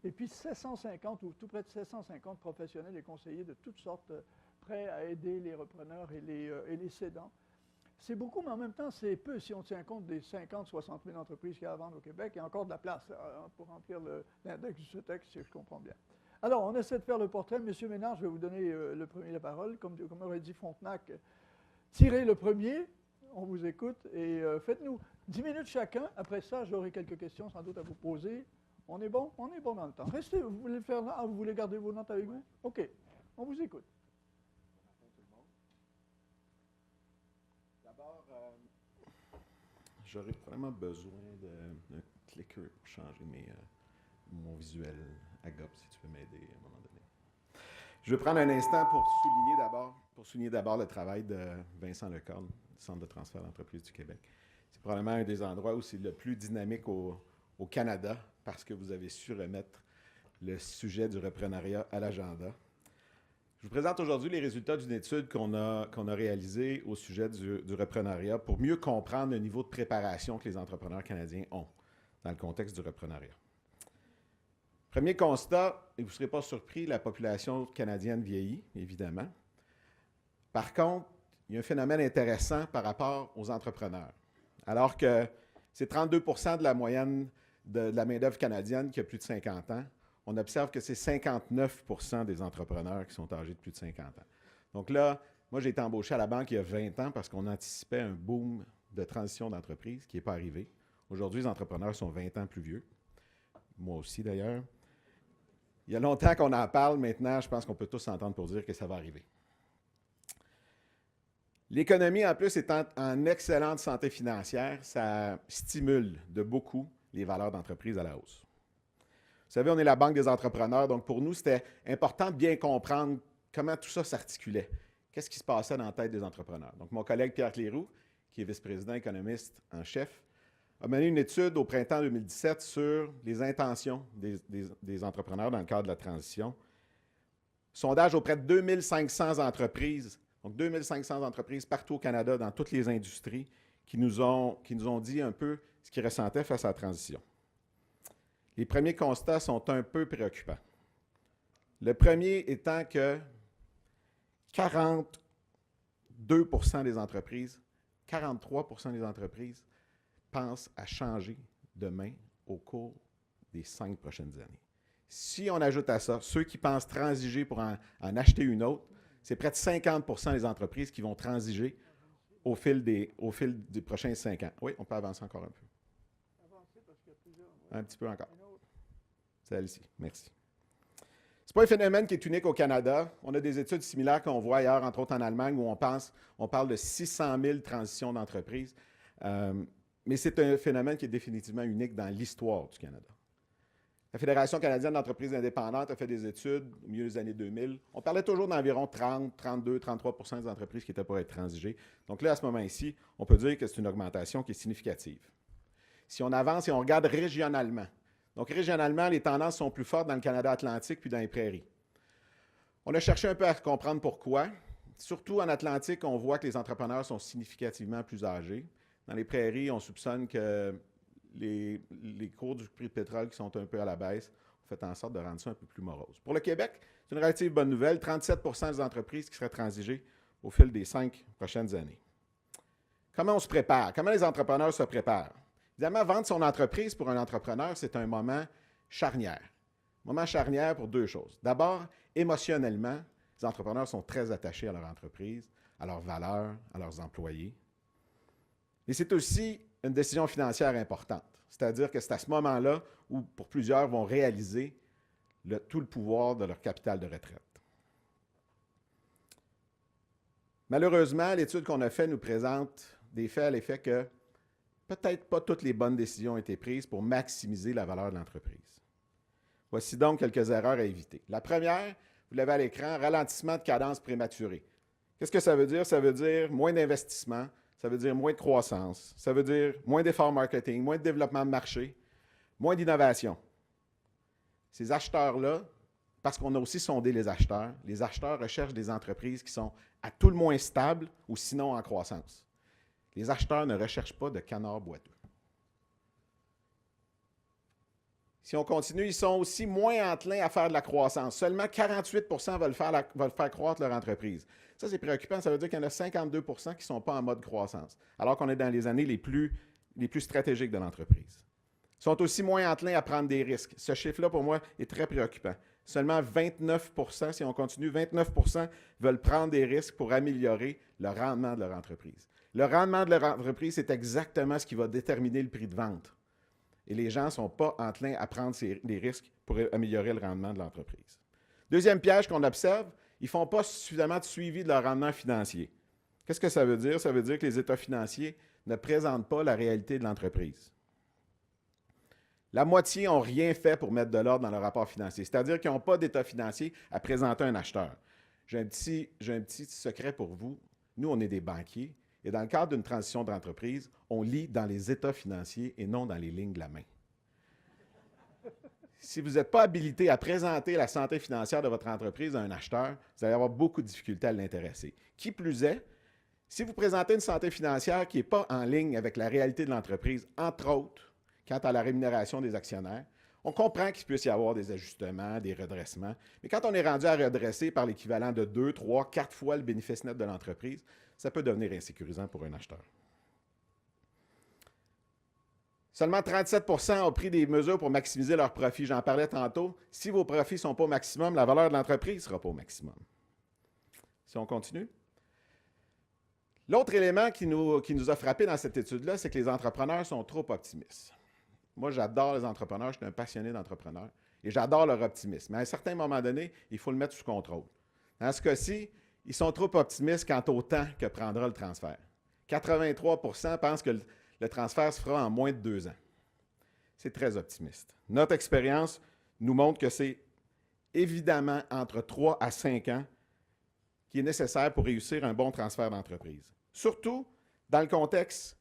Et puis 750, ou tout près de 750 professionnels et conseillers de toutes sortes, prêts à aider les repreneurs et les cédants. C'est beaucoup, mais en même temps, c'est peu si on tient compte des 50-60 000 entreprises qu'il y a à vendre au Québec. Il y a encore de la place pour remplir l'index du CETEC, si je comprends bien. Alors, on essaie de faire le portrait. Monsieur Ménard, je vais vous donner le premier la parole. Comme aurait dit Frontenac, tirez le premier, on vous écoute, et faites-nous 10 minutes chacun. Après ça, j'aurai quelques questions sans doute à vous poser. On est bon? On est bon dans le temps. Restez, vous voulez le faire là? Ah, vous voulez garder vos notes avec vous? OK, on vous écoute. D'abord, j'aurais vraiment besoin d'un clicker pour changer mon visuel à GOP, si tu peux m'aider à un moment donné. Je vais prendre un instant pour souligner d'abord le travail de Vincent Lecorne, du Centre de transfert d'entreprise du Québec. C'est probablement un des endroits où c'est le plus dynamique au Canada, parce que vous avez su remettre le sujet du reprenariat à l'agenda. Je vous présente aujourd'hui les résultats d'une étude qu'on a réalisée au sujet du reprenariat pour mieux comprendre le niveau de préparation que les entrepreneurs canadiens ont dans le contexte du reprenariat. Premier constat, et vous ne serez pas surpris, la population canadienne vieillit, évidemment. Par contre, il y a un phénomène intéressant par rapport aux entrepreneurs. Alors que c'est 32 % de la moyenne de la main-d'œuvre canadienne qui a plus de 50 ans, on observe que c'est 59 % des entrepreneurs qui sont âgés de plus de 50 ans. Donc là, moi, j'ai été embauché à la banque il y a 20 ans parce qu'on anticipait un boom de transition d'entreprise qui n'est pas arrivé. Aujourd'hui, les entrepreneurs sont 20 ans plus vieux. Moi aussi, d'ailleurs. Il y a longtemps qu'on en parle. Maintenant, je pense qu'on peut tous s'entendre pour dire que ça va arriver. L'économie, en plus, étant en excellente santé financière, ça stimule de beaucoup les valeurs d'entreprise à la hausse. Vous savez, on est la banque des entrepreneurs, donc pour nous, c'était important de bien comprendre comment tout ça s'articulait. Qu'est-ce qui se passait dans la tête des entrepreneurs? Donc, mon collègue Pierre Cléroux, qui est vice-président économiste en chef, a mené une étude au printemps 2017 sur les intentions des entrepreneurs dans le cadre de la transition. Sondage auprès de 2500 entreprises, donc 2500 entreprises partout au Canada, dans toutes les industries, qui nous ont dit un peu ce qu'ils ressentaient face à la transition. Les premiers constats sont un peu préoccupants. Le premier étant que 42 % des entreprises, 43 % des entreprises pensent à changer demain au cours des 5 prochaines années. Si on ajoute à ça ceux qui pensent transiger pour en acheter une autre, c'est près de 50 % des entreprises qui vont transiger au fil des prochains 5 ans. Oui, on peut avancer encore un peu. Un petit peu encore. Celle-ci, merci. Ce n'est pas un phénomène qui est unique au Canada. On a des études similaires qu'on voit ailleurs, entre autres en Allemagne, où on parle de 600 000 transitions d'entreprises. mais c'est un phénomène qui est définitivement unique dans l'histoire du Canada. La Fédération canadienne d'entreprises indépendantes a fait des études au milieu des années 2000. On parlait toujours d'environ 30, 32, 33 % des entreprises qui étaient pour être transigées. Donc là, à ce moment-ci, on peut dire que c'est une augmentation qui est significative. Si on avance et on regarde régionalement, donc régionalement, les tendances sont plus fortes dans le Canada atlantique puis dans les prairies. On a cherché un peu à comprendre pourquoi. Surtout en Atlantique, on voit que les entrepreneurs sont significativement plus âgés. Dans les prairies, on soupçonne que les cours du prix de pétrole qui sont un peu à la baisse ont fait en sorte de rendre ça un peu plus morose. Pour le Québec, c'est une relative bonne nouvelle. 37 % des entreprises qui seraient transigées au fil des 5 prochaines années. Comment on se prépare? Comment les entrepreneurs se préparent? Évidemment, vendre son entreprise pour un entrepreneur, c'est un moment charnière. Un moment charnière pour deux choses. D'abord, émotionnellement, les entrepreneurs sont très attachés à leur entreprise, à leurs valeurs, à leurs employés. Et c'est aussi une décision financière importante. C'est-à-dire que c'est à ce moment-là où, pour plusieurs, vont réaliser tout le pouvoir de leur capital de retraite. Malheureusement, l'étude qu'on a faite nous présente des faits à l'effet que peut-être pas toutes les bonnes décisions ont été prises pour maximiser la valeur de l'entreprise. Voici donc quelques erreurs à éviter. La première, vous l'avez à l'écran, ralentissement de cadence prématurée. Qu'est-ce que ça veut dire? Ça veut dire moins d'investissement, ça veut dire moins de croissance, ça veut dire moins d'efforts marketing, moins de développement de marché, moins d'innovation. Ces acheteurs-là, parce qu'on a aussi sondé les acheteurs recherchent des entreprises qui sont à tout le moins stables ou sinon en croissance. Les acheteurs ne recherchent pas de canards boiteux. Si on continue, ils sont aussi moins enclins à faire de la croissance. Seulement 48 % veulent faire croître leur entreprise. Ça, c'est préoccupant. Ça veut dire qu'il y en a 52 % qui ne sont pas en mode croissance, alors qu'on est dans les années les plus stratégiques de l'entreprise. Ils sont aussi moins enclins à prendre des risques. Ce chiffre-là, pour moi, est très préoccupant. Seulement 29 %, si on continue, 29 % veulent prendre des risques pour améliorer le rendement de leur entreprise. Le rendement de leur entreprise, c'est exactement ce qui va déterminer le prix de vente. Et les gens ne sont pas enclins à prendre des risques pour améliorer le rendement de l'entreprise. Deuxième piège qu'on observe, ils ne font pas suffisamment de suivi de leur rendement financier. Qu'est-ce que ça veut dire? Ça veut dire que les états financiers ne présentent pas la réalité de l'entreprise. La moitié n'ont rien fait pour mettre de l'ordre dans leur rapport financier, c'est-à-dire qu'ils n'ont pas d'état financier à présenter à un acheteur. J'ai un petit secret pour vous. Nous, on est des banquiers. Et dans le cadre d'une transition d'entreprise, on lit dans les états financiers et non dans les lignes de la main. Si vous n'êtes pas habilité à présenter la santé financière de votre entreprise à un acheteur, vous allez avoir beaucoup de difficultés à l'intéresser. Qui plus est, si vous présentez une santé financière qui n'est pas en ligne avec la réalité de l'entreprise, entre autres, quant à la rémunération des actionnaires, on comprend qu'il puisse y avoir des ajustements, des redressements, mais quand on est rendu à redresser par l'équivalent de 2, 3, 4 fois le bénéfice net de l'entreprise, ça peut devenir insécurisant pour un acheteur. Seulement 37 % ont pris des mesures pour maximiser leurs profits. J'en parlais tantôt. Si vos profits ne sont pas au maximum, la valeur de l'entreprise ne sera pas au maximum. Si on continue. L'autre élément qui nous a frappé dans cette étude-là, c'est que les entrepreneurs sont trop optimistes. Moi, j'adore les entrepreneurs. Je suis un passionné d'entrepreneurs et j'adore leur optimisme. Mais à un certain moment donné, il faut le mettre sous contrôle. Dans ce cas-ci, ils sont trop optimistes quant au temps que prendra le transfert. 83 % pensent que le transfert se fera en moins de 2 ans. C'est très optimiste. Notre expérience nous montre que c'est évidemment entre 3 à 5 ans qui est nécessaire pour réussir un bon transfert d'entreprise. Surtout dans le contexte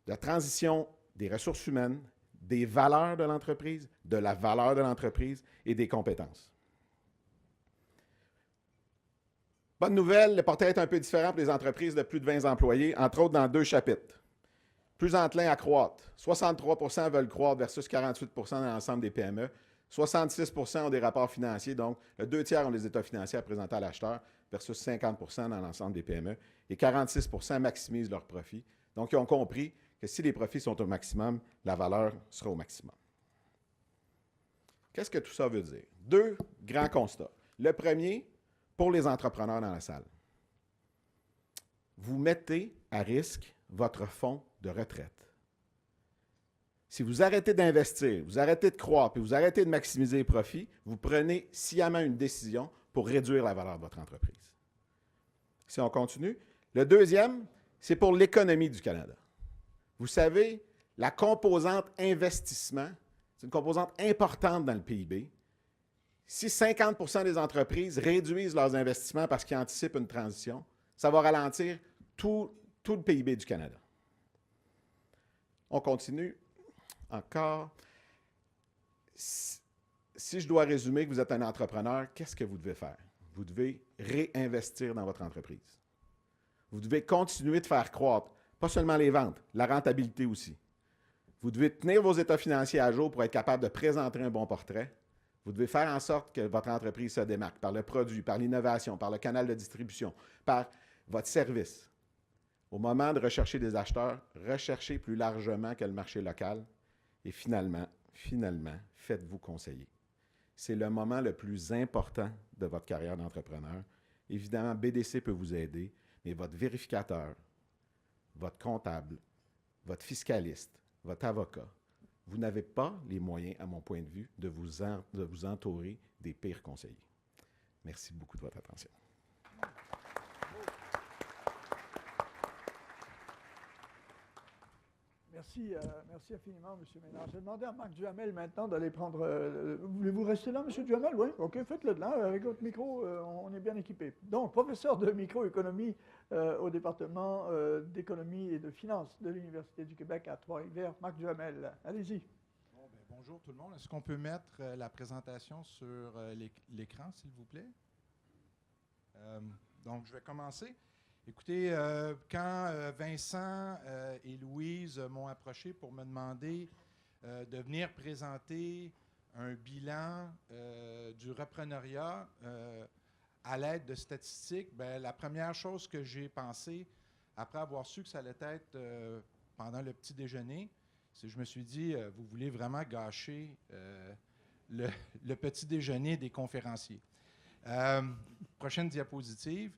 de la transition des ressources humaines, des valeurs de l'entreprise, de la valeur de l'entreprise et des compétences. Bonne nouvelle, le portrait est un peu différent pour les entreprises de plus de 20 employés, entre autres dans 2 chapitres. Plus enclin à croître. 63 % veulent croître versus 48 % dans l'ensemble des PME. 66 % ont des rapports financiers, donc le 2 tiers ont des états financiers à présenter à l'acheteur versus 50 % dans l'ensemble des PME. Et 46 % maximisent leurs profits. Donc, ils ont compris que si les profits sont au maximum, la valeur sera au maximum. Qu'est-ce que tout ça veut dire? 2 grands constats. Le premier, pour les entrepreneurs dans la salle. Vous mettez à risque votre fonds de retraite. Si vous arrêtez d'investir, vous arrêtez de croître, puis vous arrêtez de maximiser les profits, vous prenez sciemment une décision pour réduire la valeur de votre entreprise. Si on continue, le deuxième, c'est pour l'économie du Canada. Vous savez, La composante investissement, c'est une composante importante dans le PIB. Si 50 des entreprises réduisent leurs investissements parce qu'ils anticipent une transition, ça va ralentir tout le PIB du Canada. On continue. Encore. Si je dois résumer que vous êtes un entrepreneur, qu'est-ce que vous devez faire? Vous devez réinvestir dans votre entreprise. Vous devez continuer de faire croître, pas seulement les ventes, la rentabilité aussi. Vous devez tenir vos états financiers à jour pour être capable de présenter un bon portrait. Vous devez faire en sorte que votre entreprise se démarque par le produit, par l'innovation, par le canal de distribution, par votre service. Au moment de rechercher des acheteurs, recherchez plus largement que le marché local et finalement, faites-vous conseiller. C'est le moment le plus important de votre carrière d'entrepreneur. Évidemment, BDC peut vous aider, mais votre vérificateur, votre comptable, votre fiscaliste, votre avocat, vous n'avez pas les moyens, à mon point de vue, de vous entourer des pires conseillers. Merci beaucoup de votre attention. Merci infiniment, M. Ménard. Je vais demander à Marc Duhamel maintenant d'aller prendre... Voulez-vous rester là, M. Duhamel? Oui, OK, faites-le de là. Avec votre micro, on est bien équipé. Donc, professeur de microéconomie au département d'économie et de finances de l'Université du Québec à Trois-Rivières. Marc Duhamel, allez-y. Bonjour tout le monde. Est-ce qu'on peut mettre la présentation sur l'écran, s'il vous plaît? Donc, je vais commencer. Écoutez, quand Vincent et Louise m'ont approché pour me demander de venir présenter un bilan du reprenariat à l'aide de statistiques, bien, la première chose que j'ai pensé, après avoir su que ça allait être pendant le petit déjeuner, c'est que je me suis dit, vous voulez vraiment gâcher le petit déjeuner des conférenciers. Prochaine diapositive.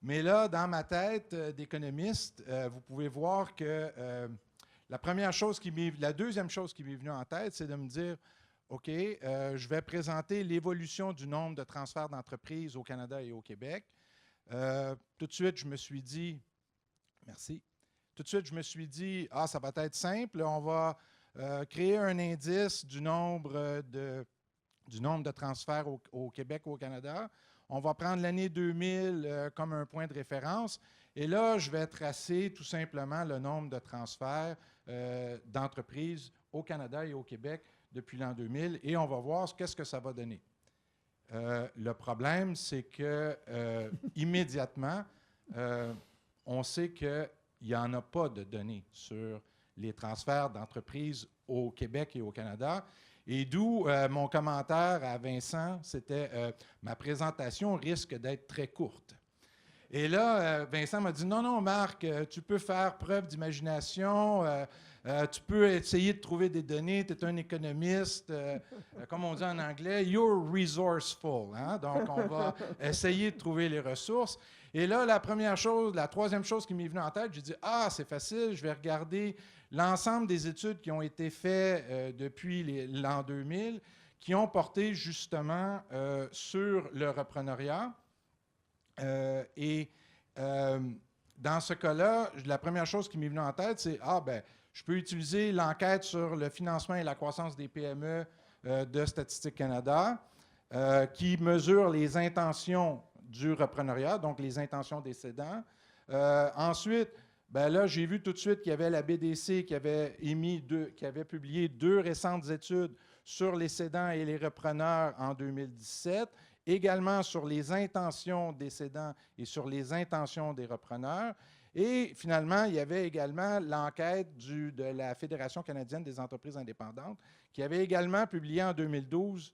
Mais là, dans ma tête d'économiste, vous pouvez voir que la deuxième chose qui m'est venue en tête, c'est de me dire, OK, je vais présenter l'évolution du nombre de transferts d'entreprises au Canada et au Québec. Tout de suite, je me suis dit, merci. Tout de suite, je me suis dit, ça va être simple, on va créer un indice du nombre de transferts au Québec ou au Canada. On va prendre l'année 2000 comme un point de référence. Et là, je vais tracer tout simplement le nombre de transferts d'entreprises au Canada et au Québec depuis l'an 2000. Et on va voir qu'est-ce que ça va donner. Le problème, c'est que immédiatement, on sait qu'il n'y en a pas de données sur les transferts d'entreprises au Québec et au Canada. Et d'où mon commentaire à Vincent, c'était ma présentation risque d'être très courte. Et là, Vincent m'a dit, non, Marc, tu peux faire preuve d'imagination, tu peux essayer de trouver des données, tu es un économiste, comme on dit en anglais, you're resourceful. Hein? Donc, on va essayer de trouver les ressources. Et là, la troisième chose qui m'est venue en tête, j'ai dit, c'est facile, je vais regarder l'ensemble des études qui ont été faites depuis l'an 2000, qui ont porté justement sur le reprenariat. Dans ce cas-là, la première chose qui m'est venue en tête, c'est je peux utiliser l'enquête sur le financement et la croissance des PME de Statistique Canada, qui mesure les intentions du reprenariat, donc les intentions des cédants. Ensuite, là, j'ai vu tout de suite qu'il y avait la BDC qui avait publié 2 récentes études sur les cédants et les repreneurs en 2017, également sur les intentions des cédants et sur les intentions des repreneurs. Et finalement, il y avait également l'enquête de la Fédération canadienne des entreprises indépendantes, qui avait également publié en 2012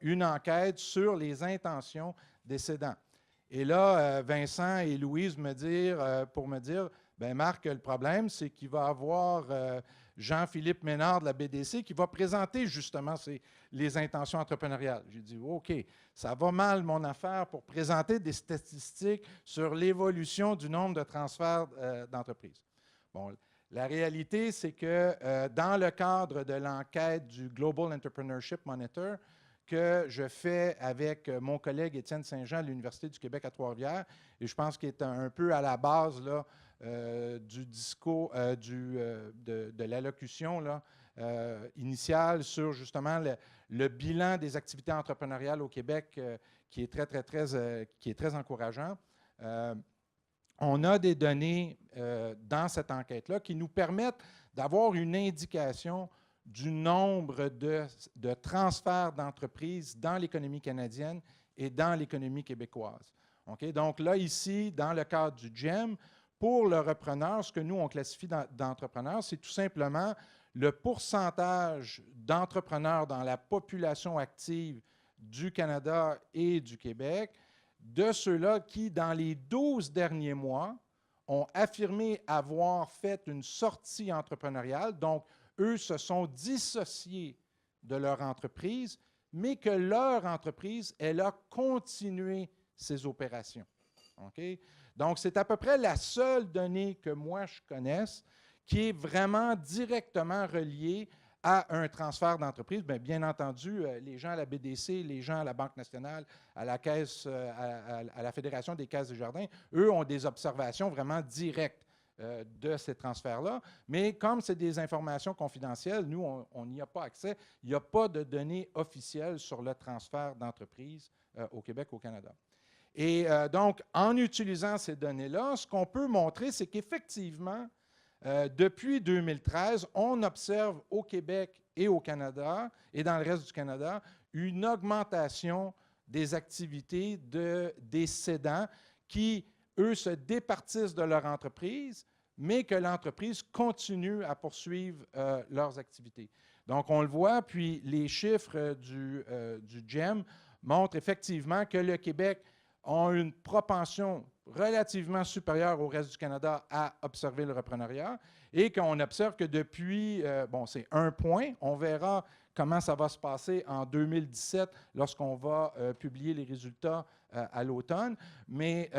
une enquête sur les intentions des cédants. Et là, Vincent et Louise pour me dire, Marc, le problème, c'est qu'il va y avoir Jean-Philippe Ménard de la BDC qui va présenter justement les intentions entrepreneuriales. J'ai dit, OK, ça va mal mon affaire pour présenter des statistiques sur l'évolution du nombre de transferts d'entreprises. Bon, la réalité, c'est que dans le cadre de l'enquête du Global Entrepreneurship Monitor, que je fais avec mon collègue Étienne Saint-Jean à l'Université du Québec à Trois-Rivières, et je pense qu'il est un peu à la base là, du discours, de l'allocution là, initiale sur justement le bilan des activités entrepreneuriales au Québec qui est très encourageant. On a des données dans cette enquête-là qui nous permettent d'avoir une indication du nombre de transferts d'entreprises dans l'économie canadienne et dans l'économie québécoise. Okay? Donc là, ici, dans le cadre du GEM, pour le repreneur, ce que nous, on classifie d'entrepreneurs, c'est tout simplement le pourcentage d'entrepreneurs dans la population active du Canada et du Québec, de ceux-là qui, dans les 12 derniers mois, ont affirmé avoir fait une sortie entrepreneuriale, donc eux se sont dissociés de leur entreprise, mais que leur entreprise, elle a continué ses opérations. Okay? Donc, c'est à peu près la seule donnée que moi je connaisse qui est vraiment directement reliée à un transfert d'entreprise. Bien entendu, les gens à la BDC, les gens à la Banque nationale, à la Caisse, à la Fédération des caisses et jardins, eux ont des observations vraiment directes de ces transferts-là. Mais comme c'est des informations confidentielles, nous, on n'y a pas accès. Il n'y a pas de données officielles sur le transfert d'entreprise au Québec, au Canada. Et donc, en utilisant ces données-là, ce qu'on peut montrer, c'est qu'effectivement, depuis 2013, on observe au Québec et au Canada, et dans le reste du Canada, une augmentation des activités des cédants qui, eux, se départissent de leur entreprise, mais que l'entreprise continue à poursuivre leurs activités. Donc, on le voit, puis les chiffres du GEM montrent effectivement que le Québec a une propension relativement supérieure au reste du Canada à observer le reprenariat et qu'on observe que depuis, c'est 1 point, on verra comment ça va se passer en 2017 lorsqu'on va publier les résultats à l'automne, mais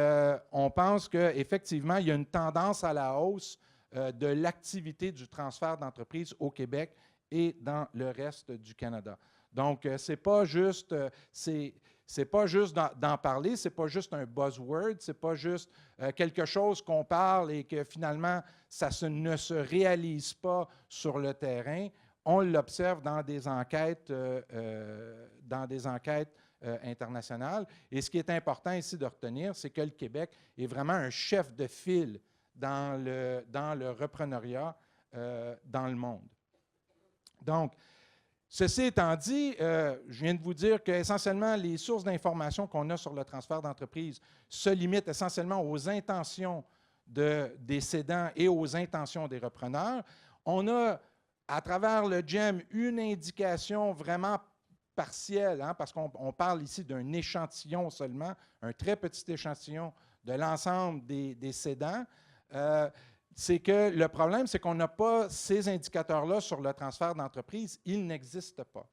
on pense qu'effectivement, il y a une tendance à la hausse de l'activité du transfert d'entreprise au Québec et dans le reste du Canada. Donc, c'est pas juste d'en parler, c'est pas juste un buzzword, c'est pas juste quelque chose qu'on parle et que finalement, ça ne se réalise pas sur le terrain. On l'observe dans des enquêtes, internationales. Et ce qui est important ici de retenir, c'est que le Québec est vraiment un chef de file dans le reprenariat dans le monde. Donc, ceci étant dit, je viens de vous dire qu'essentiellement, les sources d'informations qu'on a sur le transfert d'entreprise se limitent essentiellement aux intentions des cédants et aux intentions des repreneurs. On a, à travers le GEM, une indication vraiment partielle, parce qu'on parle ici d'un échantillon seulement, un très petit échantillon de l'ensemble des cédants. C'est que le problème, c'est qu'on n'a pas ces indicateurs-là sur le transfert d'entreprise. Ils n'existent pas.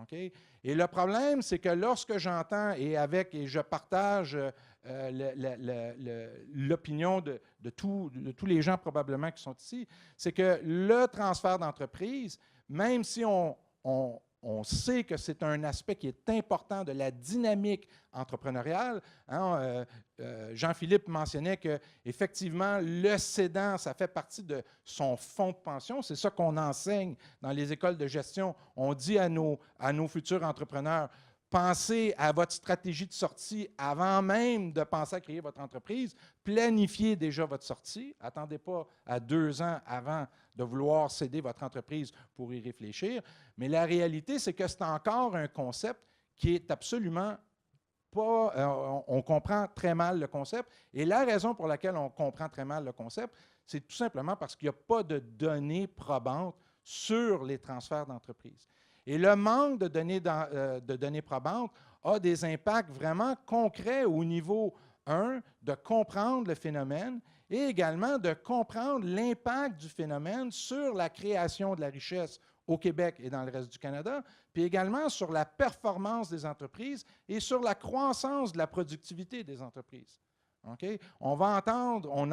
Okay? Et le problème, c'est que lorsque j'entends et je partage l'opinion de tous les gens probablement qui sont ici, c'est que le transfert d'entreprise, même si on sait que c'est un aspect qui est important de la dynamique entrepreneuriale. Jean-Philippe mentionnait qu'effectivement, le cédant, ça fait partie de son fonds de pension. C'est ça qu'on enseigne dans les écoles de gestion. On dit à nos futurs entrepreneurs, pensez à votre stratégie de sortie avant même de penser à créer votre entreprise. Planifiez déjà votre sortie. Attendez pas à 2 ans avant de vouloir céder votre entreprise pour y réfléchir. Mais la réalité, c'est que c'est encore un concept qui est absolument pas... on comprend très mal le concept. Et la raison pour laquelle on comprend très mal le concept, c'est tout simplement parce qu'il n'y a pas de données probantes sur les transferts d'entreprise. Et le manque de données probantes a des impacts vraiment concrets au niveau, de comprendre le phénomène et également de comprendre l'impact du phénomène sur la création de la richesse au Québec et dans le reste du Canada, puis également sur la performance des entreprises et sur la croissance de la productivité des entreprises. Okay? On a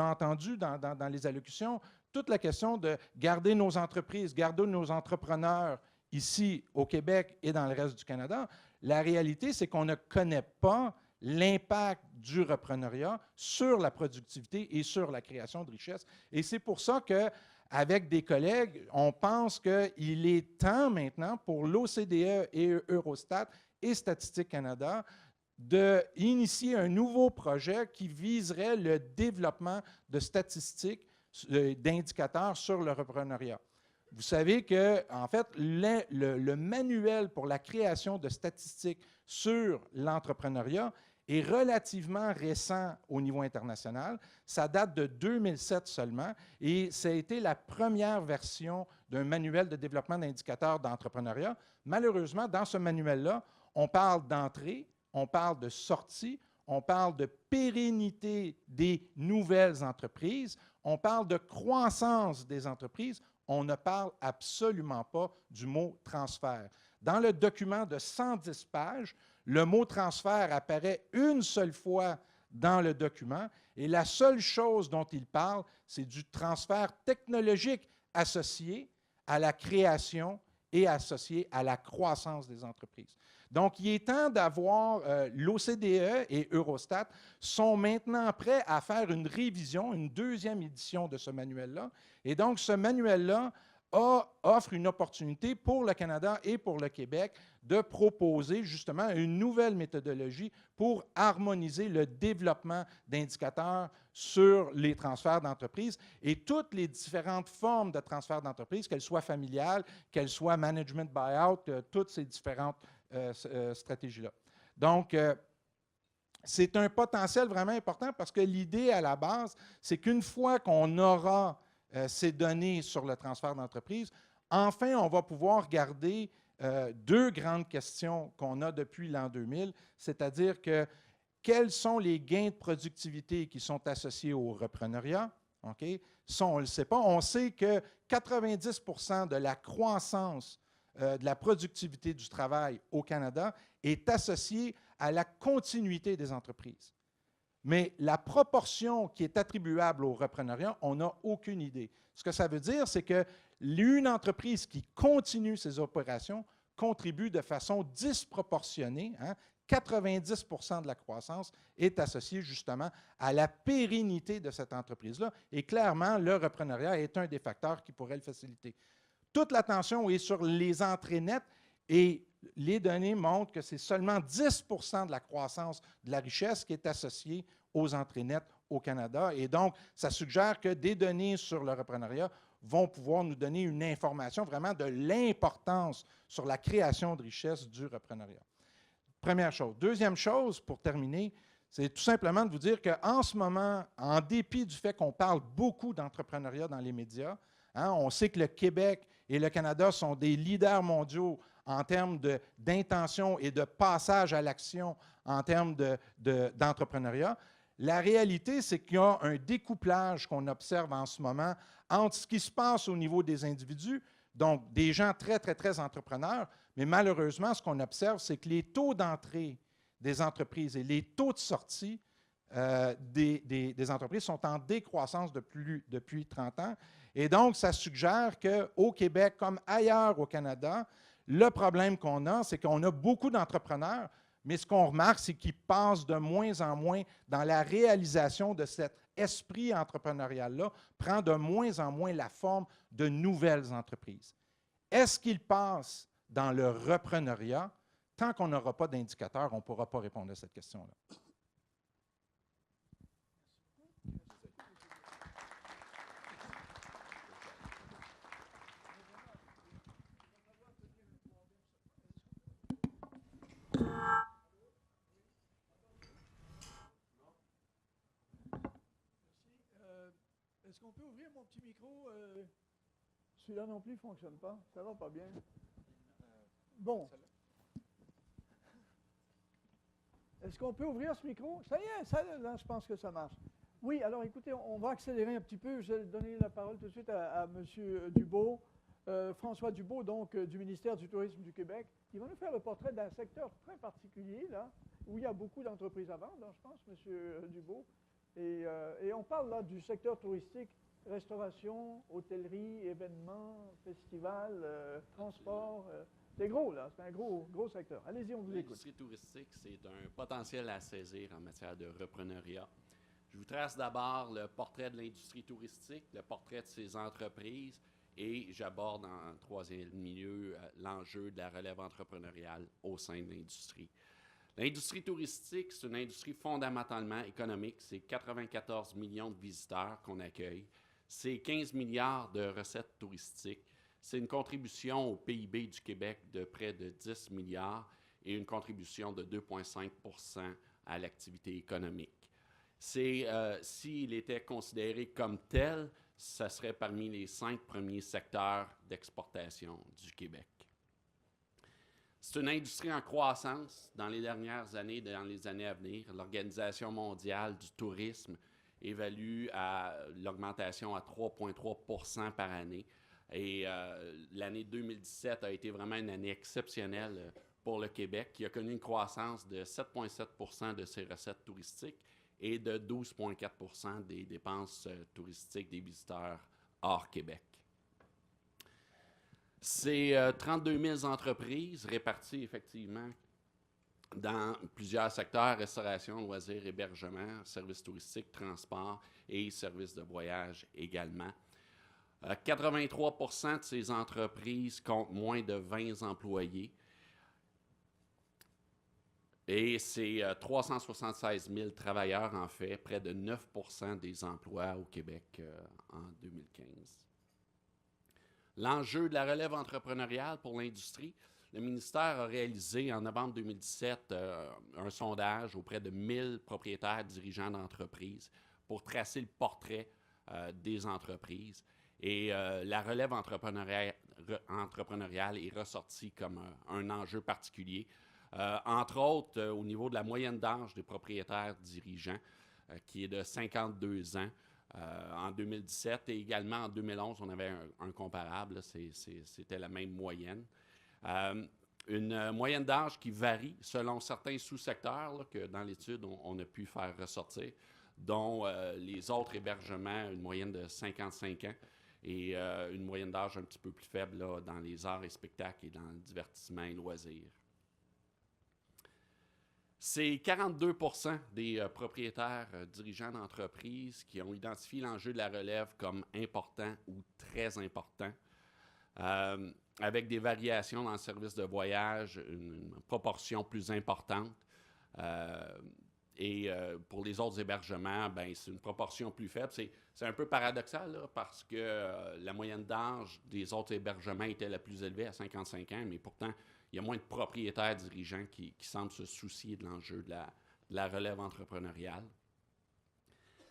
entendu dans les allocutions toute la question de garder nos entreprises, garder nos entrepreneurs ici au Québec et dans le reste du Canada. la réalité, c'est qu'on ne connaît pas l'impact du repreneuriat sur la productivité et sur la création de richesse. Et c'est pour ça qu'avec des collègues, on pense qu'il est temps maintenant pour l'OCDE et Eurostat et Statistique Canada d'initier un nouveau projet qui viserait le développement de statistiques, d'indicateurs sur le repreneuriat. Vous savez que, en fait, le manuel pour la création de statistiques sur l'entrepreneuriat est relativement récent au niveau international. Ça date de 2007 seulement et ça a été la première version d'un manuel de développement d'indicateurs d'entrepreneuriat. Malheureusement, dans ce manuel-là, on parle d'entrée, on parle de sortie, on parle de pérennité des nouvelles entreprises, on parle de croissance des entreprises, on ne parle absolument pas du mot transfert. Dans le document de 110 pages, le mot transfert apparaît une seule fois dans le document et la seule chose dont il parle, c'est du transfert technologique associé à la création et associé à la croissance des entreprises. Donc, il est temps d'avoir, l'OCDE et Eurostat sont maintenant prêts à faire une révision, une deuxième édition de ce manuel-là. Et donc, ce manuel-là offre une opportunité pour le Canada et pour le Québec de proposer justement une nouvelle méthodologie pour harmoniser le développement d'indicateurs sur les transferts d'entreprises et toutes les différentes formes de transferts d'entreprises, qu'elles soient familiales, qu'elles soient management buyout, toutes ces différentes stratégies-là. Donc, c'est un potentiel vraiment important parce que l'idée à la base, c'est qu'une fois qu'on aura ces données sur le transfert d'entreprise, enfin, on va pouvoir garder deux grandes questions qu'on a depuis l'an 2000, c'est-à-dire que quels sont les gains de productivité qui sont associés au repreneuriat? Okay? Ça, on ne le sait pas. On sait que 90% de la croissance de la productivité du travail au Canada est associée à la continuité des entreprises. Mais la proportion qui est attribuable au repreneuriat, on n'a aucune idée. Ce que ça veut dire, c'est qu'une entreprise qui continue ses opérations contribue de façon disproportionnée. 90% de la croissance est associée justement à la pérennité de cette entreprise-là. Et clairement, le repreneuriat est un des facteurs qui pourrait le faciliter. Toute l'attention est sur les entrées nettes et les données montrent que c'est seulement 10% de la croissance de la richesse qui est associée aux entrées nettes au Canada. Et donc, ça suggère que des données sur le repreneuriat vont pouvoir nous donner une information vraiment de l'importance sur la création de richesse du repreneuriat. Première chose. Deuxième chose, pour terminer, c'est tout simplement de vous dire qu'en ce moment, en dépit du fait qu'on parle beaucoup d'entrepreneuriat dans les médias, on sait que le Québec et le Canada sont des leaders mondiaux en termes d'intention et de passage à l'action en termes d'entrepreneuriat. La réalité, c'est qu'il y a un découplage qu'on observe en ce moment entre ce qui se passe au niveau des individus, donc des gens très, très, très entrepreneurs, mais malheureusement, ce qu'on observe, c'est que les taux d'entrée des entreprises et les taux de sortie des entreprises sont en décroissance depuis 30 ans. Et donc, ça suggère qu'au Québec, comme ailleurs au Canada, le problème qu'on a, c'est qu'on a beaucoup d'entrepreneurs, mais ce qu'on remarque, c'est qu'ils passent de moins en moins dans la réalisation de cet esprit entrepreneurial-là, prend de moins en moins la forme de nouvelles entreprises. Est-ce qu'ils passent dans le repreneuriat? Tant qu'on n'aura pas d'indicateurs, on ne pourra pas répondre à cette question-là. Est-ce qu'on peut ouvrir mon petit micro? Celui-là non plus ne fonctionne pas. Ça va pas bien. Bon. Est-ce qu'on peut ouvrir ce micro? Ça y est, là, je pense que ça marche. Oui, alors écoutez, on va accélérer un petit peu. Je vais donner la parole tout de suite à M. Dubeau, François Dubeau, donc du ministère du Tourisme du Québec. Il va nous faire le portrait d'un secteur très particulier, là, où il y a beaucoup d'entreprises à vendre, je pense, M. Dubeau. Et on parle là du secteur touristique, restauration, hôtellerie, événements, festivals, transport. C'est gros, là. C'est un gros secteur. Allez-y, on vous écoute. L'industrie touristique, c'est un potentiel à saisir en matière de reprenariat. Je vous trace d'abord le portrait de l'industrie touristique, le portrait de ses entreprises, et j'aborde en troisième milieu l'enjeu de la relève entrepreneuriale au sein de l'industrie. L'industrie touristique, c'est une industrie fondamentalement économique. C'est 94 millions de visiteurs qu'on accueille. C'est 15 milliards de recettes touristiques. C'est une contribution au PIB du Québec de près de 10 milliards et une contribution de 2,5 % à l'activité économique. S'il était considéré comme tel, ça serait parmi les 5 premiers secteurs d'exportation du Québec. C'est une industrie en croissance dans les dernières années et dans les années à venir. L'Organisation mondiale du tourisme évalue l'augmentation à 3,3 % par année. Et l'année 2017 a été vraiment une année exceptionnelle pour le Québec, qui a connu une croissance de 7,7 % de ses recettes touristiques et de 12,4 % des dépenses touristiques des visiteurs hors Québec. C'est 32 000 entreprises réparties effectivement dans plusieurs secteurs: restauration, loisirs, hébergement, services touristiques, transport et services de voyage également. 83 % de ces entreprises comptent moins de 20 employés. Et c'est 376 000 travailleurs, en fait, près de 9 % des emplois au Québec en 2015. L'enjeu de la relève entrepreneuriale pour l'industrie, le ministère a réalisé en novembre 2017 un sondage auprès de 1000 propriétaires dirigeants d'entreprises pour tracer le portrait des entreprises. Et la relève entrepreneuriale est ressortie comme un enjeu particulier. Entre autres, au niveau de la moyenne d'âge des propriétaires dirigeants, qui est de 52 ans en 2017, et également en 2011, on avait un comparable, c'était la même moyenne. Une moyenne d'âge qui varie selon certains sous-secteurs que dans l'étude, on a pu faire ressortir, dont les autres hébergements, une moyenne de 55 ans, et une moyenne d'âge un petit peu plus faible là, dans les arts et spectacles et dans le divertissement et loisirs. C'est 42 % des propriétaires dirigeants d'entreprises qui ont identifié l'enjeu de la relève comme important ou très important, avec des variations dans le service de voyage, une proportion plus importante. Et pour les autres hébergements, ben, c'est une proportion plus faible. C'est un peu paradoxal là, parce que la moyenne d'âge des autres hébergements était la plus élevée à 55 ans, mais pourtant, il y a moins de propriétaires dirigeants qui semblent se soucier de l'enjeu de la relève entrepreneuriale.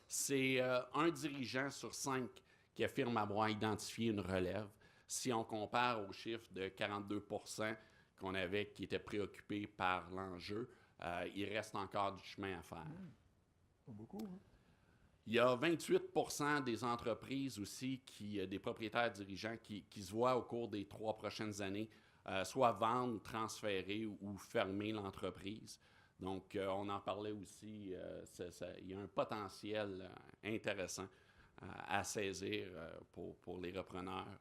C'est un dirigeant sur 5 qui affirme avoir identifié une relève. Si on compare aux chiffres de 42 % qu'on avait qui étaient préoccupés par l'enjeu, il reste encore du chemin à faire. Pas beaucoup, hein? Il y a 28 % des entreprises aussi, des propriétaires dirigeants qui se voient au cours des 3 prochaines années soit vendre, transférer ou fermer l'entreprise. Donc, on en parlait aussi, il y a un potentiel intéressant à saisir pour les repreneurs.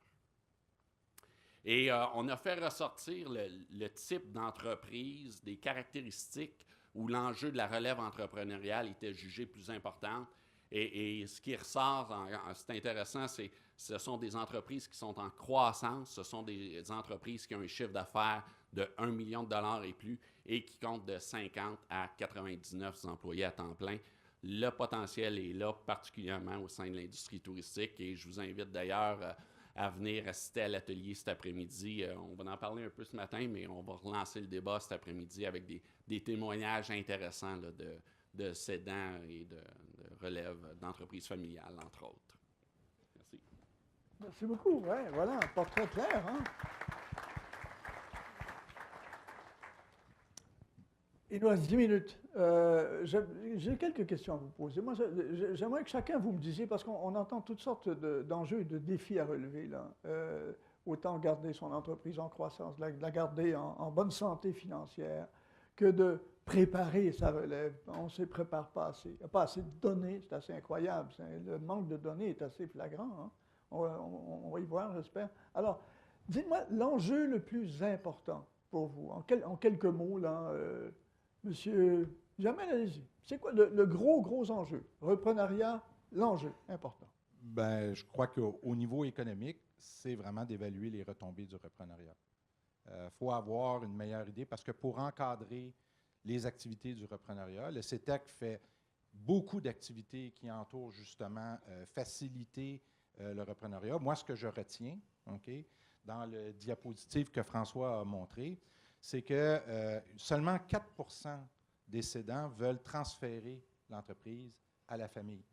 Et on a fait ressortir le type d'entreprise, des caractéristiques où l'enjeu de la relève entrepreneuriale était jugé plus important. Et ce qui ressort, c'est intéressant, ce sont des entreprises qui sont en croissance, ce sont des entreprises qui ont un chiffre d'affaires de 1 million de dollars et plus et qui comptent de 50 à 99 employés à temps plein. Le potentiel est là, particulièrement au sein de l'industrie touristique, et je vous invite d'ailleurs à venir assister à l'atelier cet après-midi. On va en parler un peu ce matin, mais on va relancer le débat cet après-midi avec des témoignages intéressants là, de cédants et de relève d'entreprises familiales, entre autres. Merci. Merci beaucoup. Ouais, voilà, un portrait clair. Hein? Il nous reste 10 minutes. J'ai quelques questions à vous poser. Moi, j'aimerais que chacun vous me disiez, parce qu'on entend toutes sortes d'enjeux et de défis à relever, là. Autant garder son entreprise en croissance, la garder en bonne santé financière, que de préparer sa relève. On ne se prépare pas assez. Il n'y a pas assez de données, c'est assez incroyable. Le manque de données est assez flagrant. Hein? On va y voir, j'espère. Alors, Dites-moi l'enjeu le plus important pour vous, en quelques mots, là, Monsieur Jamel, allez-y. C'est quoi le gros enjeu? Reprenariat, l'enjeu important. Ben, je crois qu'au niveau économique, c'est vraiment d'évaluer les retombées du reprenariat. Il faut avoir une meilleure idée parce que pour encadrer les activités du reprenariat, le CETEC fait beaucoup d'activités qui entourent justement faciliter le reprenariat. Moi, ce que je retiens, OK, dans le diapositive que François a montré, c'est que seulement 4% des cédants veulent transférer l'entreprise à la famille.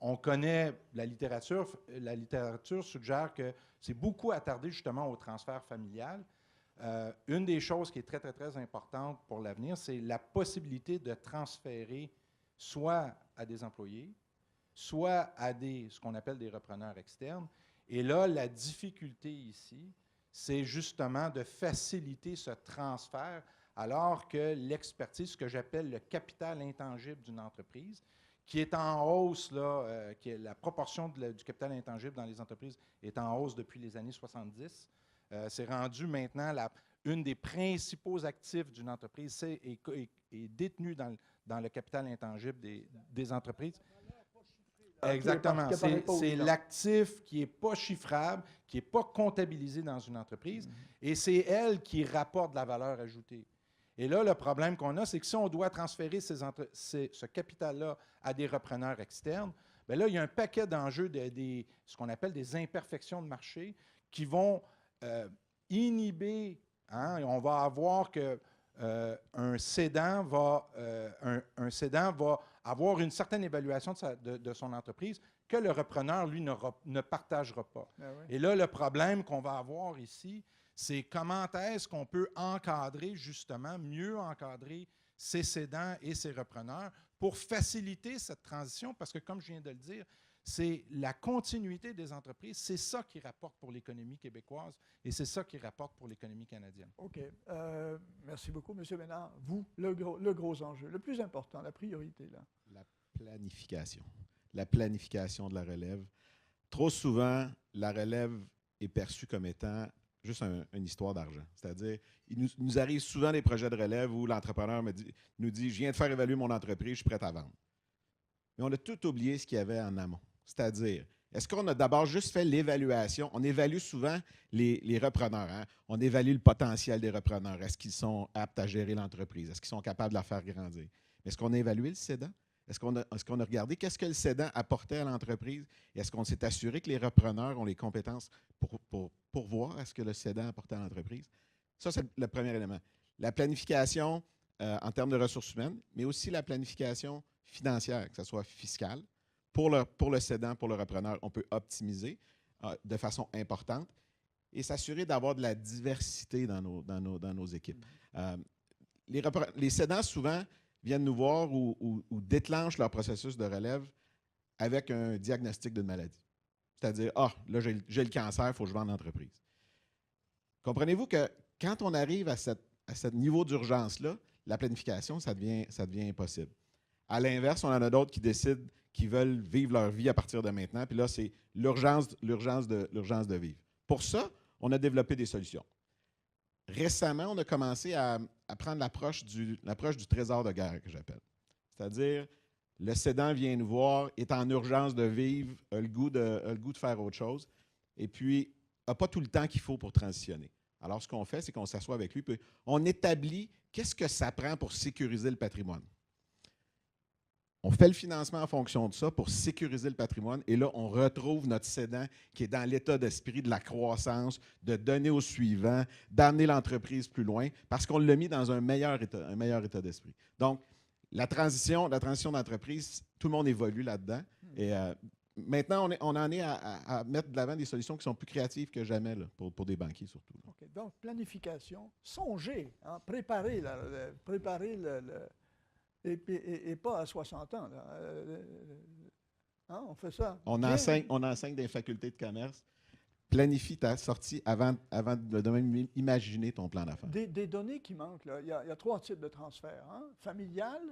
On connaît la littérature suggère que c'est beaucoup attardé justement au transfert familial. Une des choses qui est très, très, très importante pour l'avenir, c'est la possibilité de transférer soit à des employés, soit à ce qu'on appelle des repreneurs externes. Et là, la difficulté ici, c'est justement de faciliter ce transfert alors que l'expertise, ce que j'appelle le capital intangible d'une entreprise, qui est en hausse, là, la proportion du capital intangible dans les entreprises est en hausse depuis les années 70. C'est rendu maintenant une des principaux actifs d'une entreprise est détenue dans le capital intangible des entreprises. Exactement. C'est l'actif qui n'est pas chiffrable, qui n'est pas comptabilisé dans une entreprise, et c'est elle qui rapporte de la valeur ajoutée. Et là, le problème qu'on a, c'est que si on doit transférer ce capital-là à des repreneurs externes, bien là, il y a un paquet d'enjeux, ce qu'on appelle des imperfections de marché, qui vont inhiber. Hein, on va avoir que un cédant va avoir une certaine évaluation de son entreprise que le repreneur, lui, ne partagera pas. Ah oui. Et là, le problème qu'on va avoir ici, c'est comment est-ce qu'on peut encadrer, justement, mieux encadrer ces cédants et ces repreneurs pour faciliter cette transition, parce que, comme je viens de le dire, c'est la continuité des entreprises, c'est ça qui rapporte pour l'économie québécoise et c'est ça qui rapporte pour l'économie canadienne. OK. Merci beaucoup, M. Ménard. Vous, le gros enjeu, le plus important, la priorité, là. La planification. La planification de la relève. Trop souvent, la relève est perçue comme étant juste une histoire d'argent. C'est-à-dire, il nous arrive souvent des projets de relève où l'entrepreneur nous dit « Je viens de faire évaluer mon entreprise, je suis prêt à vendre. » Mais on a tout oublié ce qu'il y avait en amont. C'est-à-dire, est-ce qu'on a d'abord juste fait l'évaluation? On évalue souvent les repreneurs. Hein? On évalue le potentiel des repreneurs. Est-ce qu'ils sont aptes à gérer l'entreprise? Est-ce qu'ils sont capables de la faire grandir? Mais est-ce qu'on a évalué le cédant? Est-ce qu'on a regardé qu'est-ce que le cédant apportait à l'entreprise? Est-ce qu'on s'est assuré que les repreneurs ont les compétences pour voir est-ce que le cédant apportait à l'entreprise? Ça, c'est le premier élément. La planification en termes de ressources humaines, mais aussi la planification financière, que ce soit fiscale. Pour le cédant, pour le repreneur, on peut optimiser de façon importante et s'assurer d'avoir de la diversité dans nos équipes. Les cédants, souvent, viennent nous voir ou déclenchent leur processus de relève avec un diagnostic d'une maladie. C'est-à-dire, là, j'ai le cancer, il faut que je vende l'entreprise. Comprenez-vous que quand on arrive à ce niveau d'urgence-là, la planification, ça devient impossible. À l'inverse, on en a d'autres qui décident qu'ils veulent vivre leur vie à partir de maintenant, puis là, c'est l'urgence de vivre. Pour ça, on a développé des solutions. Récemment, on a commencé à prendre l'approche du trésor de guerre, que j'appelle. C'est-à-dire, le cédant vient nous voir, est en urgence de vivre, a le goût de faire autre chose, et puis n'a pas tout le temps qu'il faut pour transitionner. Alors, ce qu'on fait, c'est qu'on s'assoit avec lui, puis on établit qu'est-ce que ça prend pour sécuriser le patrimoine. On fait le financement en fonction de ça pour sécuriser le patrimoine. Et là, on retrouve notre cédant qui est dans l'état d'esprit de la croissance, de donner au suivant, d'amener l'entreprise plus loin, parce qu'on l'a mis dans un meilleur état d'esprit. Donc, la transition d'entreprise, tout le monde évolue là-dedans. Et maintenant, on en est à mettre de l'avant des solutions qui sont plus créatives que jamais là, pour des banquiers surtout. OK. Donc, planification, songer, hein, préparer et pas à 60 ans. Là. Hein, on fait ça. On enseigne dans les facultés de commerce. Planifie ta sortie avant de même imaginer ton plan d'affaires. Des données qui manquent. Là. Il y a 3 types de transferts. Hein? Familial,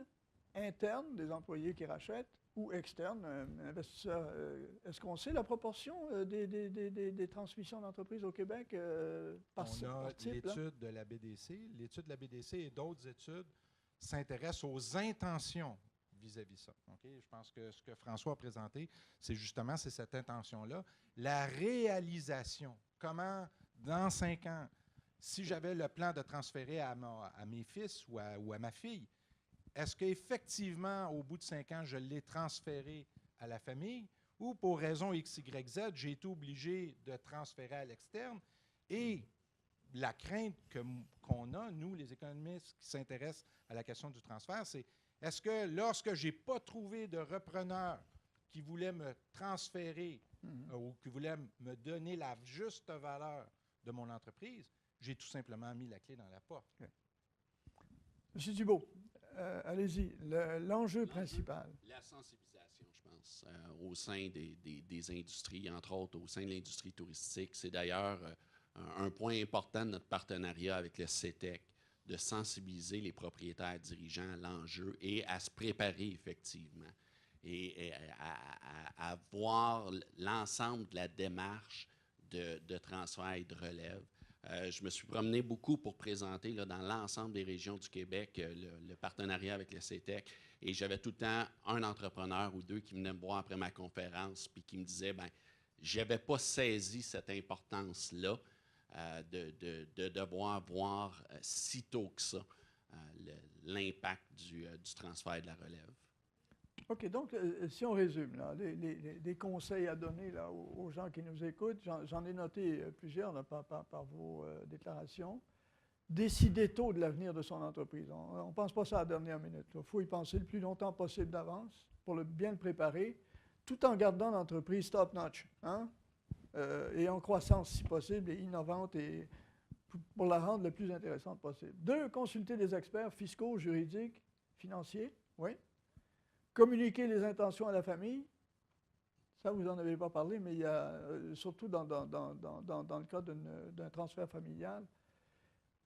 interne, des employés qui rachètent, ou externe, un investisseur. Est-ce qu'on sait la proportion des transmissions d'entreprises au Québec par On a par type? Là? l'étude de la BDC. L'étude de la BDC et d'autres études s'intéressent aux intentions vis-à-vis ça. Je pense que ce que François a présenté, c'est cette intention-là. La réalisation, comment, dans 5 ans, si j'avais le plan de transférer à mes fils ou à ma fille, est-ce qu'effectivement, au bout de 5 ans, je l'ai transféré à la famille ou pour raison X, Y, Z, j'ai été obligé de transférer à l'externe? Et la crainte qu'on a, nous, les économistes qui s'intéressent à la question du transfert, c'est est-ce que lorsque je n'ai pas trouvé de repreneur qui voulait me transférer ou qui voulait me donner la juste valeur de mon entreprise, j'ai tout simplement mis la clé dans la porte? Okay. M. Thibault, allez-y. L'enjeu principal. La sensibilisation, je pense, au sein des industries, entre autres au sein de l'industrie touristique. C'est d'ailleurs un point important de notre partenariat avec le CETEC, de sensibiliser les propriétaires dirigeants à l'enjeu et à se préparer effectivement et à voir l'ensemble de la démarche de transfert et de relève. Je me suis promené beaucoup pour présenter là, dans l'ensemble des régions du Québec le partenariat avec le CETEC et j'avais tout le temps un entrepreneur ou deux qui venait me voir après ma conférence puis qui me disait je n'avais pas saisi cette importance-là de devoir voir si tôt que ça l'impact du transfert de la relève. OK, donc, si on résume, là, des conseils à donner là, aux gens qui nous écoutent, j'en ai noté plusieurs là, par vos déclarations. Décider tôt de l'avenir de son entreprise. On ne pense pas ça à la dernière minute. Il faut y penser le plus longtemps possible d'avance pour bien le préparer, tout en gardant l'entreprise top-notch, hein? Et en croissance si possible, et innovante, et pour la rendre le plus intéressante possible. 2, consulter des experts fiscaux, juridiques, financiers, oui. Communiquer les intentions à la famille, ça vous n'en avez pas parlé, mais il y a, surtout dans le cas d'un transfert familial,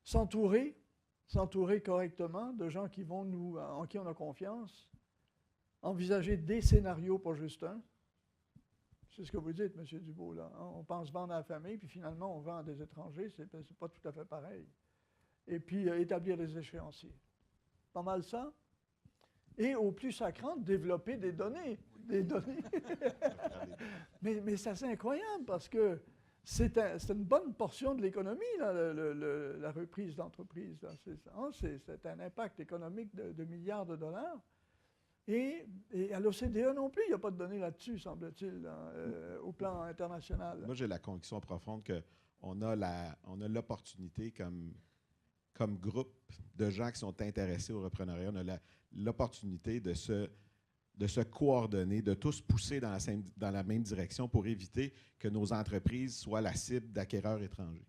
s'entourer correctement de gens en qui on a confiance, envisager des scénarios, pas juste un. C'est ce que vous dites, M. Dubois, là. On pense vendre à la famille, puis finalement, on vend à des étrangers, c'est pas tout à fait pareil. Et puis, établir des échéanciers. Pas mal ça. Et au plus sacrant, développer des données. mais ça, c'est incroyable parce que c'est une bonne portion de l'économie, là, la reprise d'entreprise. C'est un impact économique de milliards de dollars. Et à l'OCDE non plus, il n'y a pas de données là-dessus, semble-t-il, au plan international. Moi, j'ai la conviction profonde qu'on a l'opportunité comme groupe de gens qui sont intéressés au reprenariat, on a l'opportunité de se coordonner, de tous pousser dans la même direction pour éviter que nos entreprises soient la cible d'acquéreurs étrangers.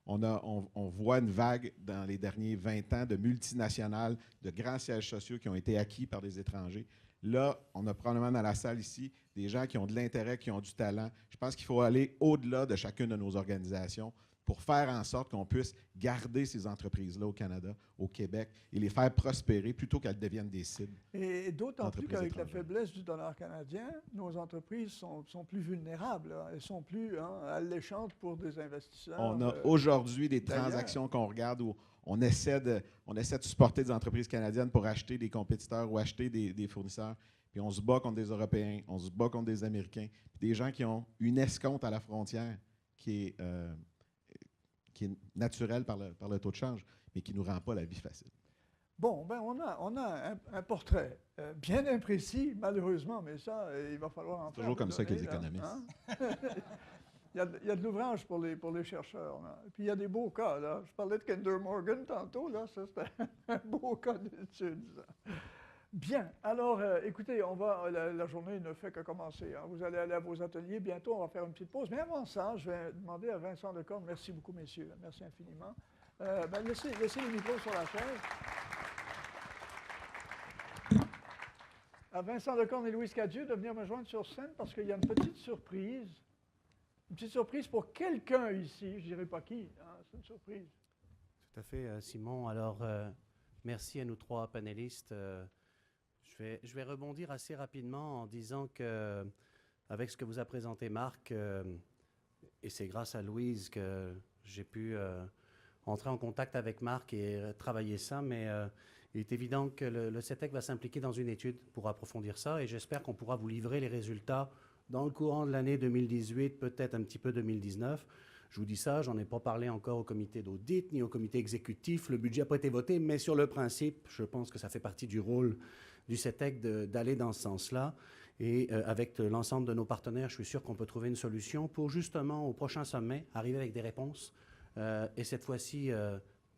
On voit une vague dans les derniers 20 ans de multinationales, de grands sièges sociaux qui ont été acquis par des étrangers. Là, on a probablement dans la salle ici des gens qui ont de l'intérêt, qui ont du talent. Je pense qu'il faut aller au-delà de chacune de nos organisations pour faire en sorte qu'on puisse garder ces entreprises-là au Canada, au Québec, et les faire prospérer plutôt qu'elles deviennent des cibles. Et d'autant plus qu'avec la faiblesse du dollar canadien, nos entreprises sont plus vulnérables. Là. Elles sont plus alléchantes pour des investisseurs. On a aujourd'hui des transactions qu'on regarde où on essaie de supporter des entreprises canadiennes pour acheter des compétiteurs ou acheter des fournisseurs. Puis on se bat contre des Européens, on se bat contre des Américains, puis des gens qui ont une escompte à la frontière qui est naturel par le taux de change, mais qui ne nous rend pas la vie facile. Bon, ben on a un portrait bien imprécis, malheureusement, mais ça, il va falloir en faire. Toujours comme ça avec les économistes. Hein? il y a de l'ouvrage pour les chercheurs. Là. Et puis il y a des beaux cas. Là. Je parlais de Kinder Morgan tantôt. Là, ça, c'est un beau cas d'étude. Bien. Alors, écoutez, la journée ne fait que commencer. Hein. Vous allez aller à vos ateliers. Bientôt, on va faire une petite pause. Mais avant ça, je vais demander à Vincent Lecorne. Merci beaucoup, messieurs. Merci infiniment. Laissez le micro sur la chaise. À Vincent Lecorne et Louise Cadieux de venir me joindre sur scène parce qu'il y a une petite surprise. Une petite surprise pour quelqu'un ici. Je ne dirais pas qui. Hein, c'est une surprise. Tout à fait, Simon. Alors, merci à nous 3 panélistes. Je vais rebondir assez rapidement en disant que, avec ce que vous a présenté Marc, et c'est grâce à Louise que j'ai pu entrer en contact avec Marc et travailler ça, mais il est évident que le CETEC va s'impliquer dans une étude pour approfondir ça et j'espère qu'on pourra vous livrer les résultats dans le courant de l'année 2018, peut-être un petit peu 2019. Je vous dis ça, j'en ai pas parlé encore au comité d'audit ni au comité exécutif. Le budget n'a pas été voté, mais sur le principe, je pense que ça fait partie du rôle du CETEC d'aller dans ce sens-là. Et avec l'ensemble de nos partenaires, je suis sûr qu'on peut trouver une solution pour justement, au prochain sommet, arriver avec des réponses. Et cette fois-ci,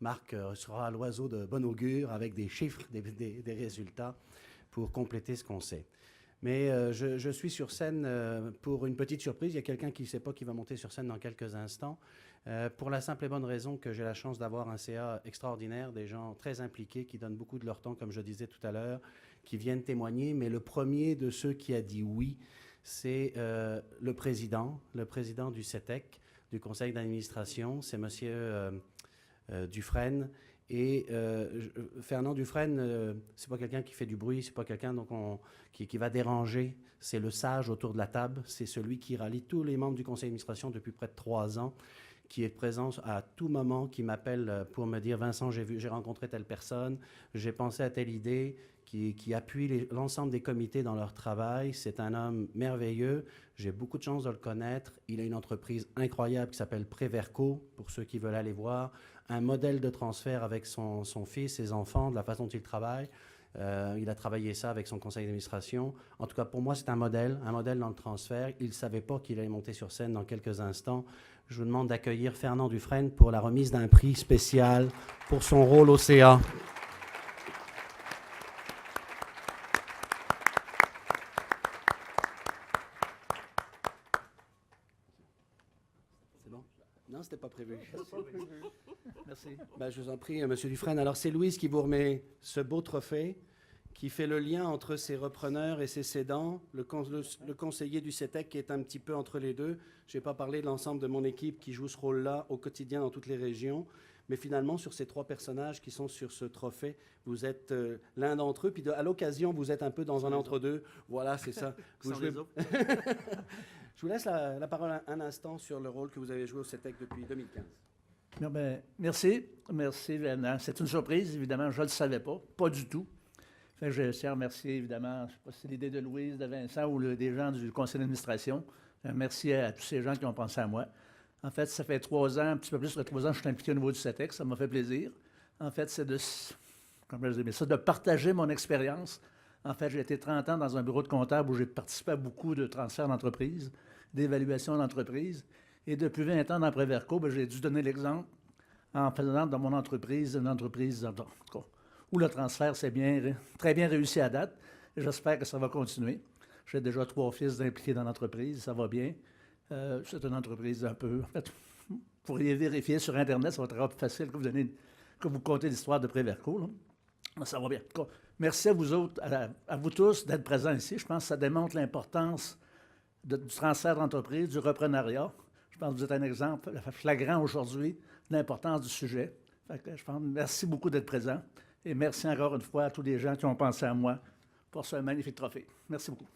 Marc sera à l'oiseau de bon augure avec des chiffres, des résultats pour compléter ce qu'on sait. Mais je suis sur scène pour une petite surprise. Il y a quelqu'un qui ne sait pas qui va monter sur scène dans quelques instants. Pour la simple et bonne raison que j'ai la chance d'avoir un CA extraordinaire, des gens très impliqués qui donnent beaucoup de leur temps, comme je disais tout à l'heure, qui viennent témoigner. Mais le premier de ceux qui a dit oui, c'est le président du CETEC, du conseil d'administration. C'est M. Dufresne. Et Fernand Dufresne, c'est pas quelqu'un qui fait du bruit, c'est pas quelqu'un qui va déranger. C'est le sage autour de la table. C'est celui qui rallie tous les membres du conseil d'administration depuis près de 3 ans, qui est présent à tout moment, qui m'appelle pour me dire « Vincent, j'ai rencontré telle personne, j'ai pensé à telle idée », qui appuie l'ensemble des comités dans leur travail. C'est un homme merveilleux. J'ai beaucoup de chance de le connaître. Il a une entreprise incroyable qui s'appelle Préverco, pour ceux qui veulent aller voir. Un modèle de transfert avec son fils, ses enfants, de la façon dont il travaille. Il a travaillé ça avec son conseil d'administration. En tout cas, pour moi, c'est un modèle dans le transfert. Il ne savait pas qu'il allait monter sur scène dans quelques instants. Je vous demande d'accueillir Fernand Dufresne pour la remise d'un prix spécial pour son rôle au CA. C'est bon? Non, c'était pas prévu. Merci. Ben, je vous en prie, M. Dufresne. Alors, c'est Louise qui vous remet ce beau trophée qui fait le lien entre ses repreneurs et ses cédants. Le conseiller du CETEC qui est un petit peu entre les deux. Je n'ai pas parlé de l'ensemble de mon équipe qui joue ce rôle-là au quotidien dans toutes les régions. Mais finalement, sur ces 3 personnages qui sont sur ce trophée, vous êtes l'un d'entre eux. Puis à l'occasion, vous êtes un peu dans un entre-deux. Voilà, c'est ça. Je vous laisse la parole un instant sur le rôle que vous avez joué au CETEC depuis 2015. Bien, ben, merci, Vernon. C'est une surprise, évidemment, je ne le savais pas du tout. Fait que je tiens à remercier, évidemment, je ne sais pas si c'est l'idée de Louise, de Vincent ou des gens du conseil d'administration. Merci à tous ces gens qui ont pensé à moi. En fait, ça fait 3 ans, un petit peu plus de 3 ans que je suis impliqué au niveau du CETEC, ça m'a fait plaisir. En fait, c'est de partager mon expérience. En fait, j'ai été 30 ans dans un bureau de comptable où j'ai participé à beaucoup de transferts d'entreprise, d'évaluation d'entreprise. Et depuis 20 ans dans Préverco, j'ai dû donner l'exemple en faisant dans mon entreprise, une entreprise où le transfert s'est très bien réussi à date. Et j'espère que ça va continuer. J'ai déjà 3 fils impliqués dans l'entreprise, ça va bien. C'est une entreprise un peu... En fait, vous pourriez vérifier sur Internet, ça va être très facile que vous contez l'histoire de Préverco. Là. Ça va bien. Merci à vous autres, à vous tous d'être présents ici. Je pense que ça démontre l'importance du transfert d'entreprise, du reprenariat. Je pense que vous êtes un exemple flagrant aujourd'hui de l'importance du sujet. Je pense, merci beaucoup d'être présent. Et merci encore une fois à tous les gens qui ont pensé à moi pour ce magnifique trophée. Merci beaucoup.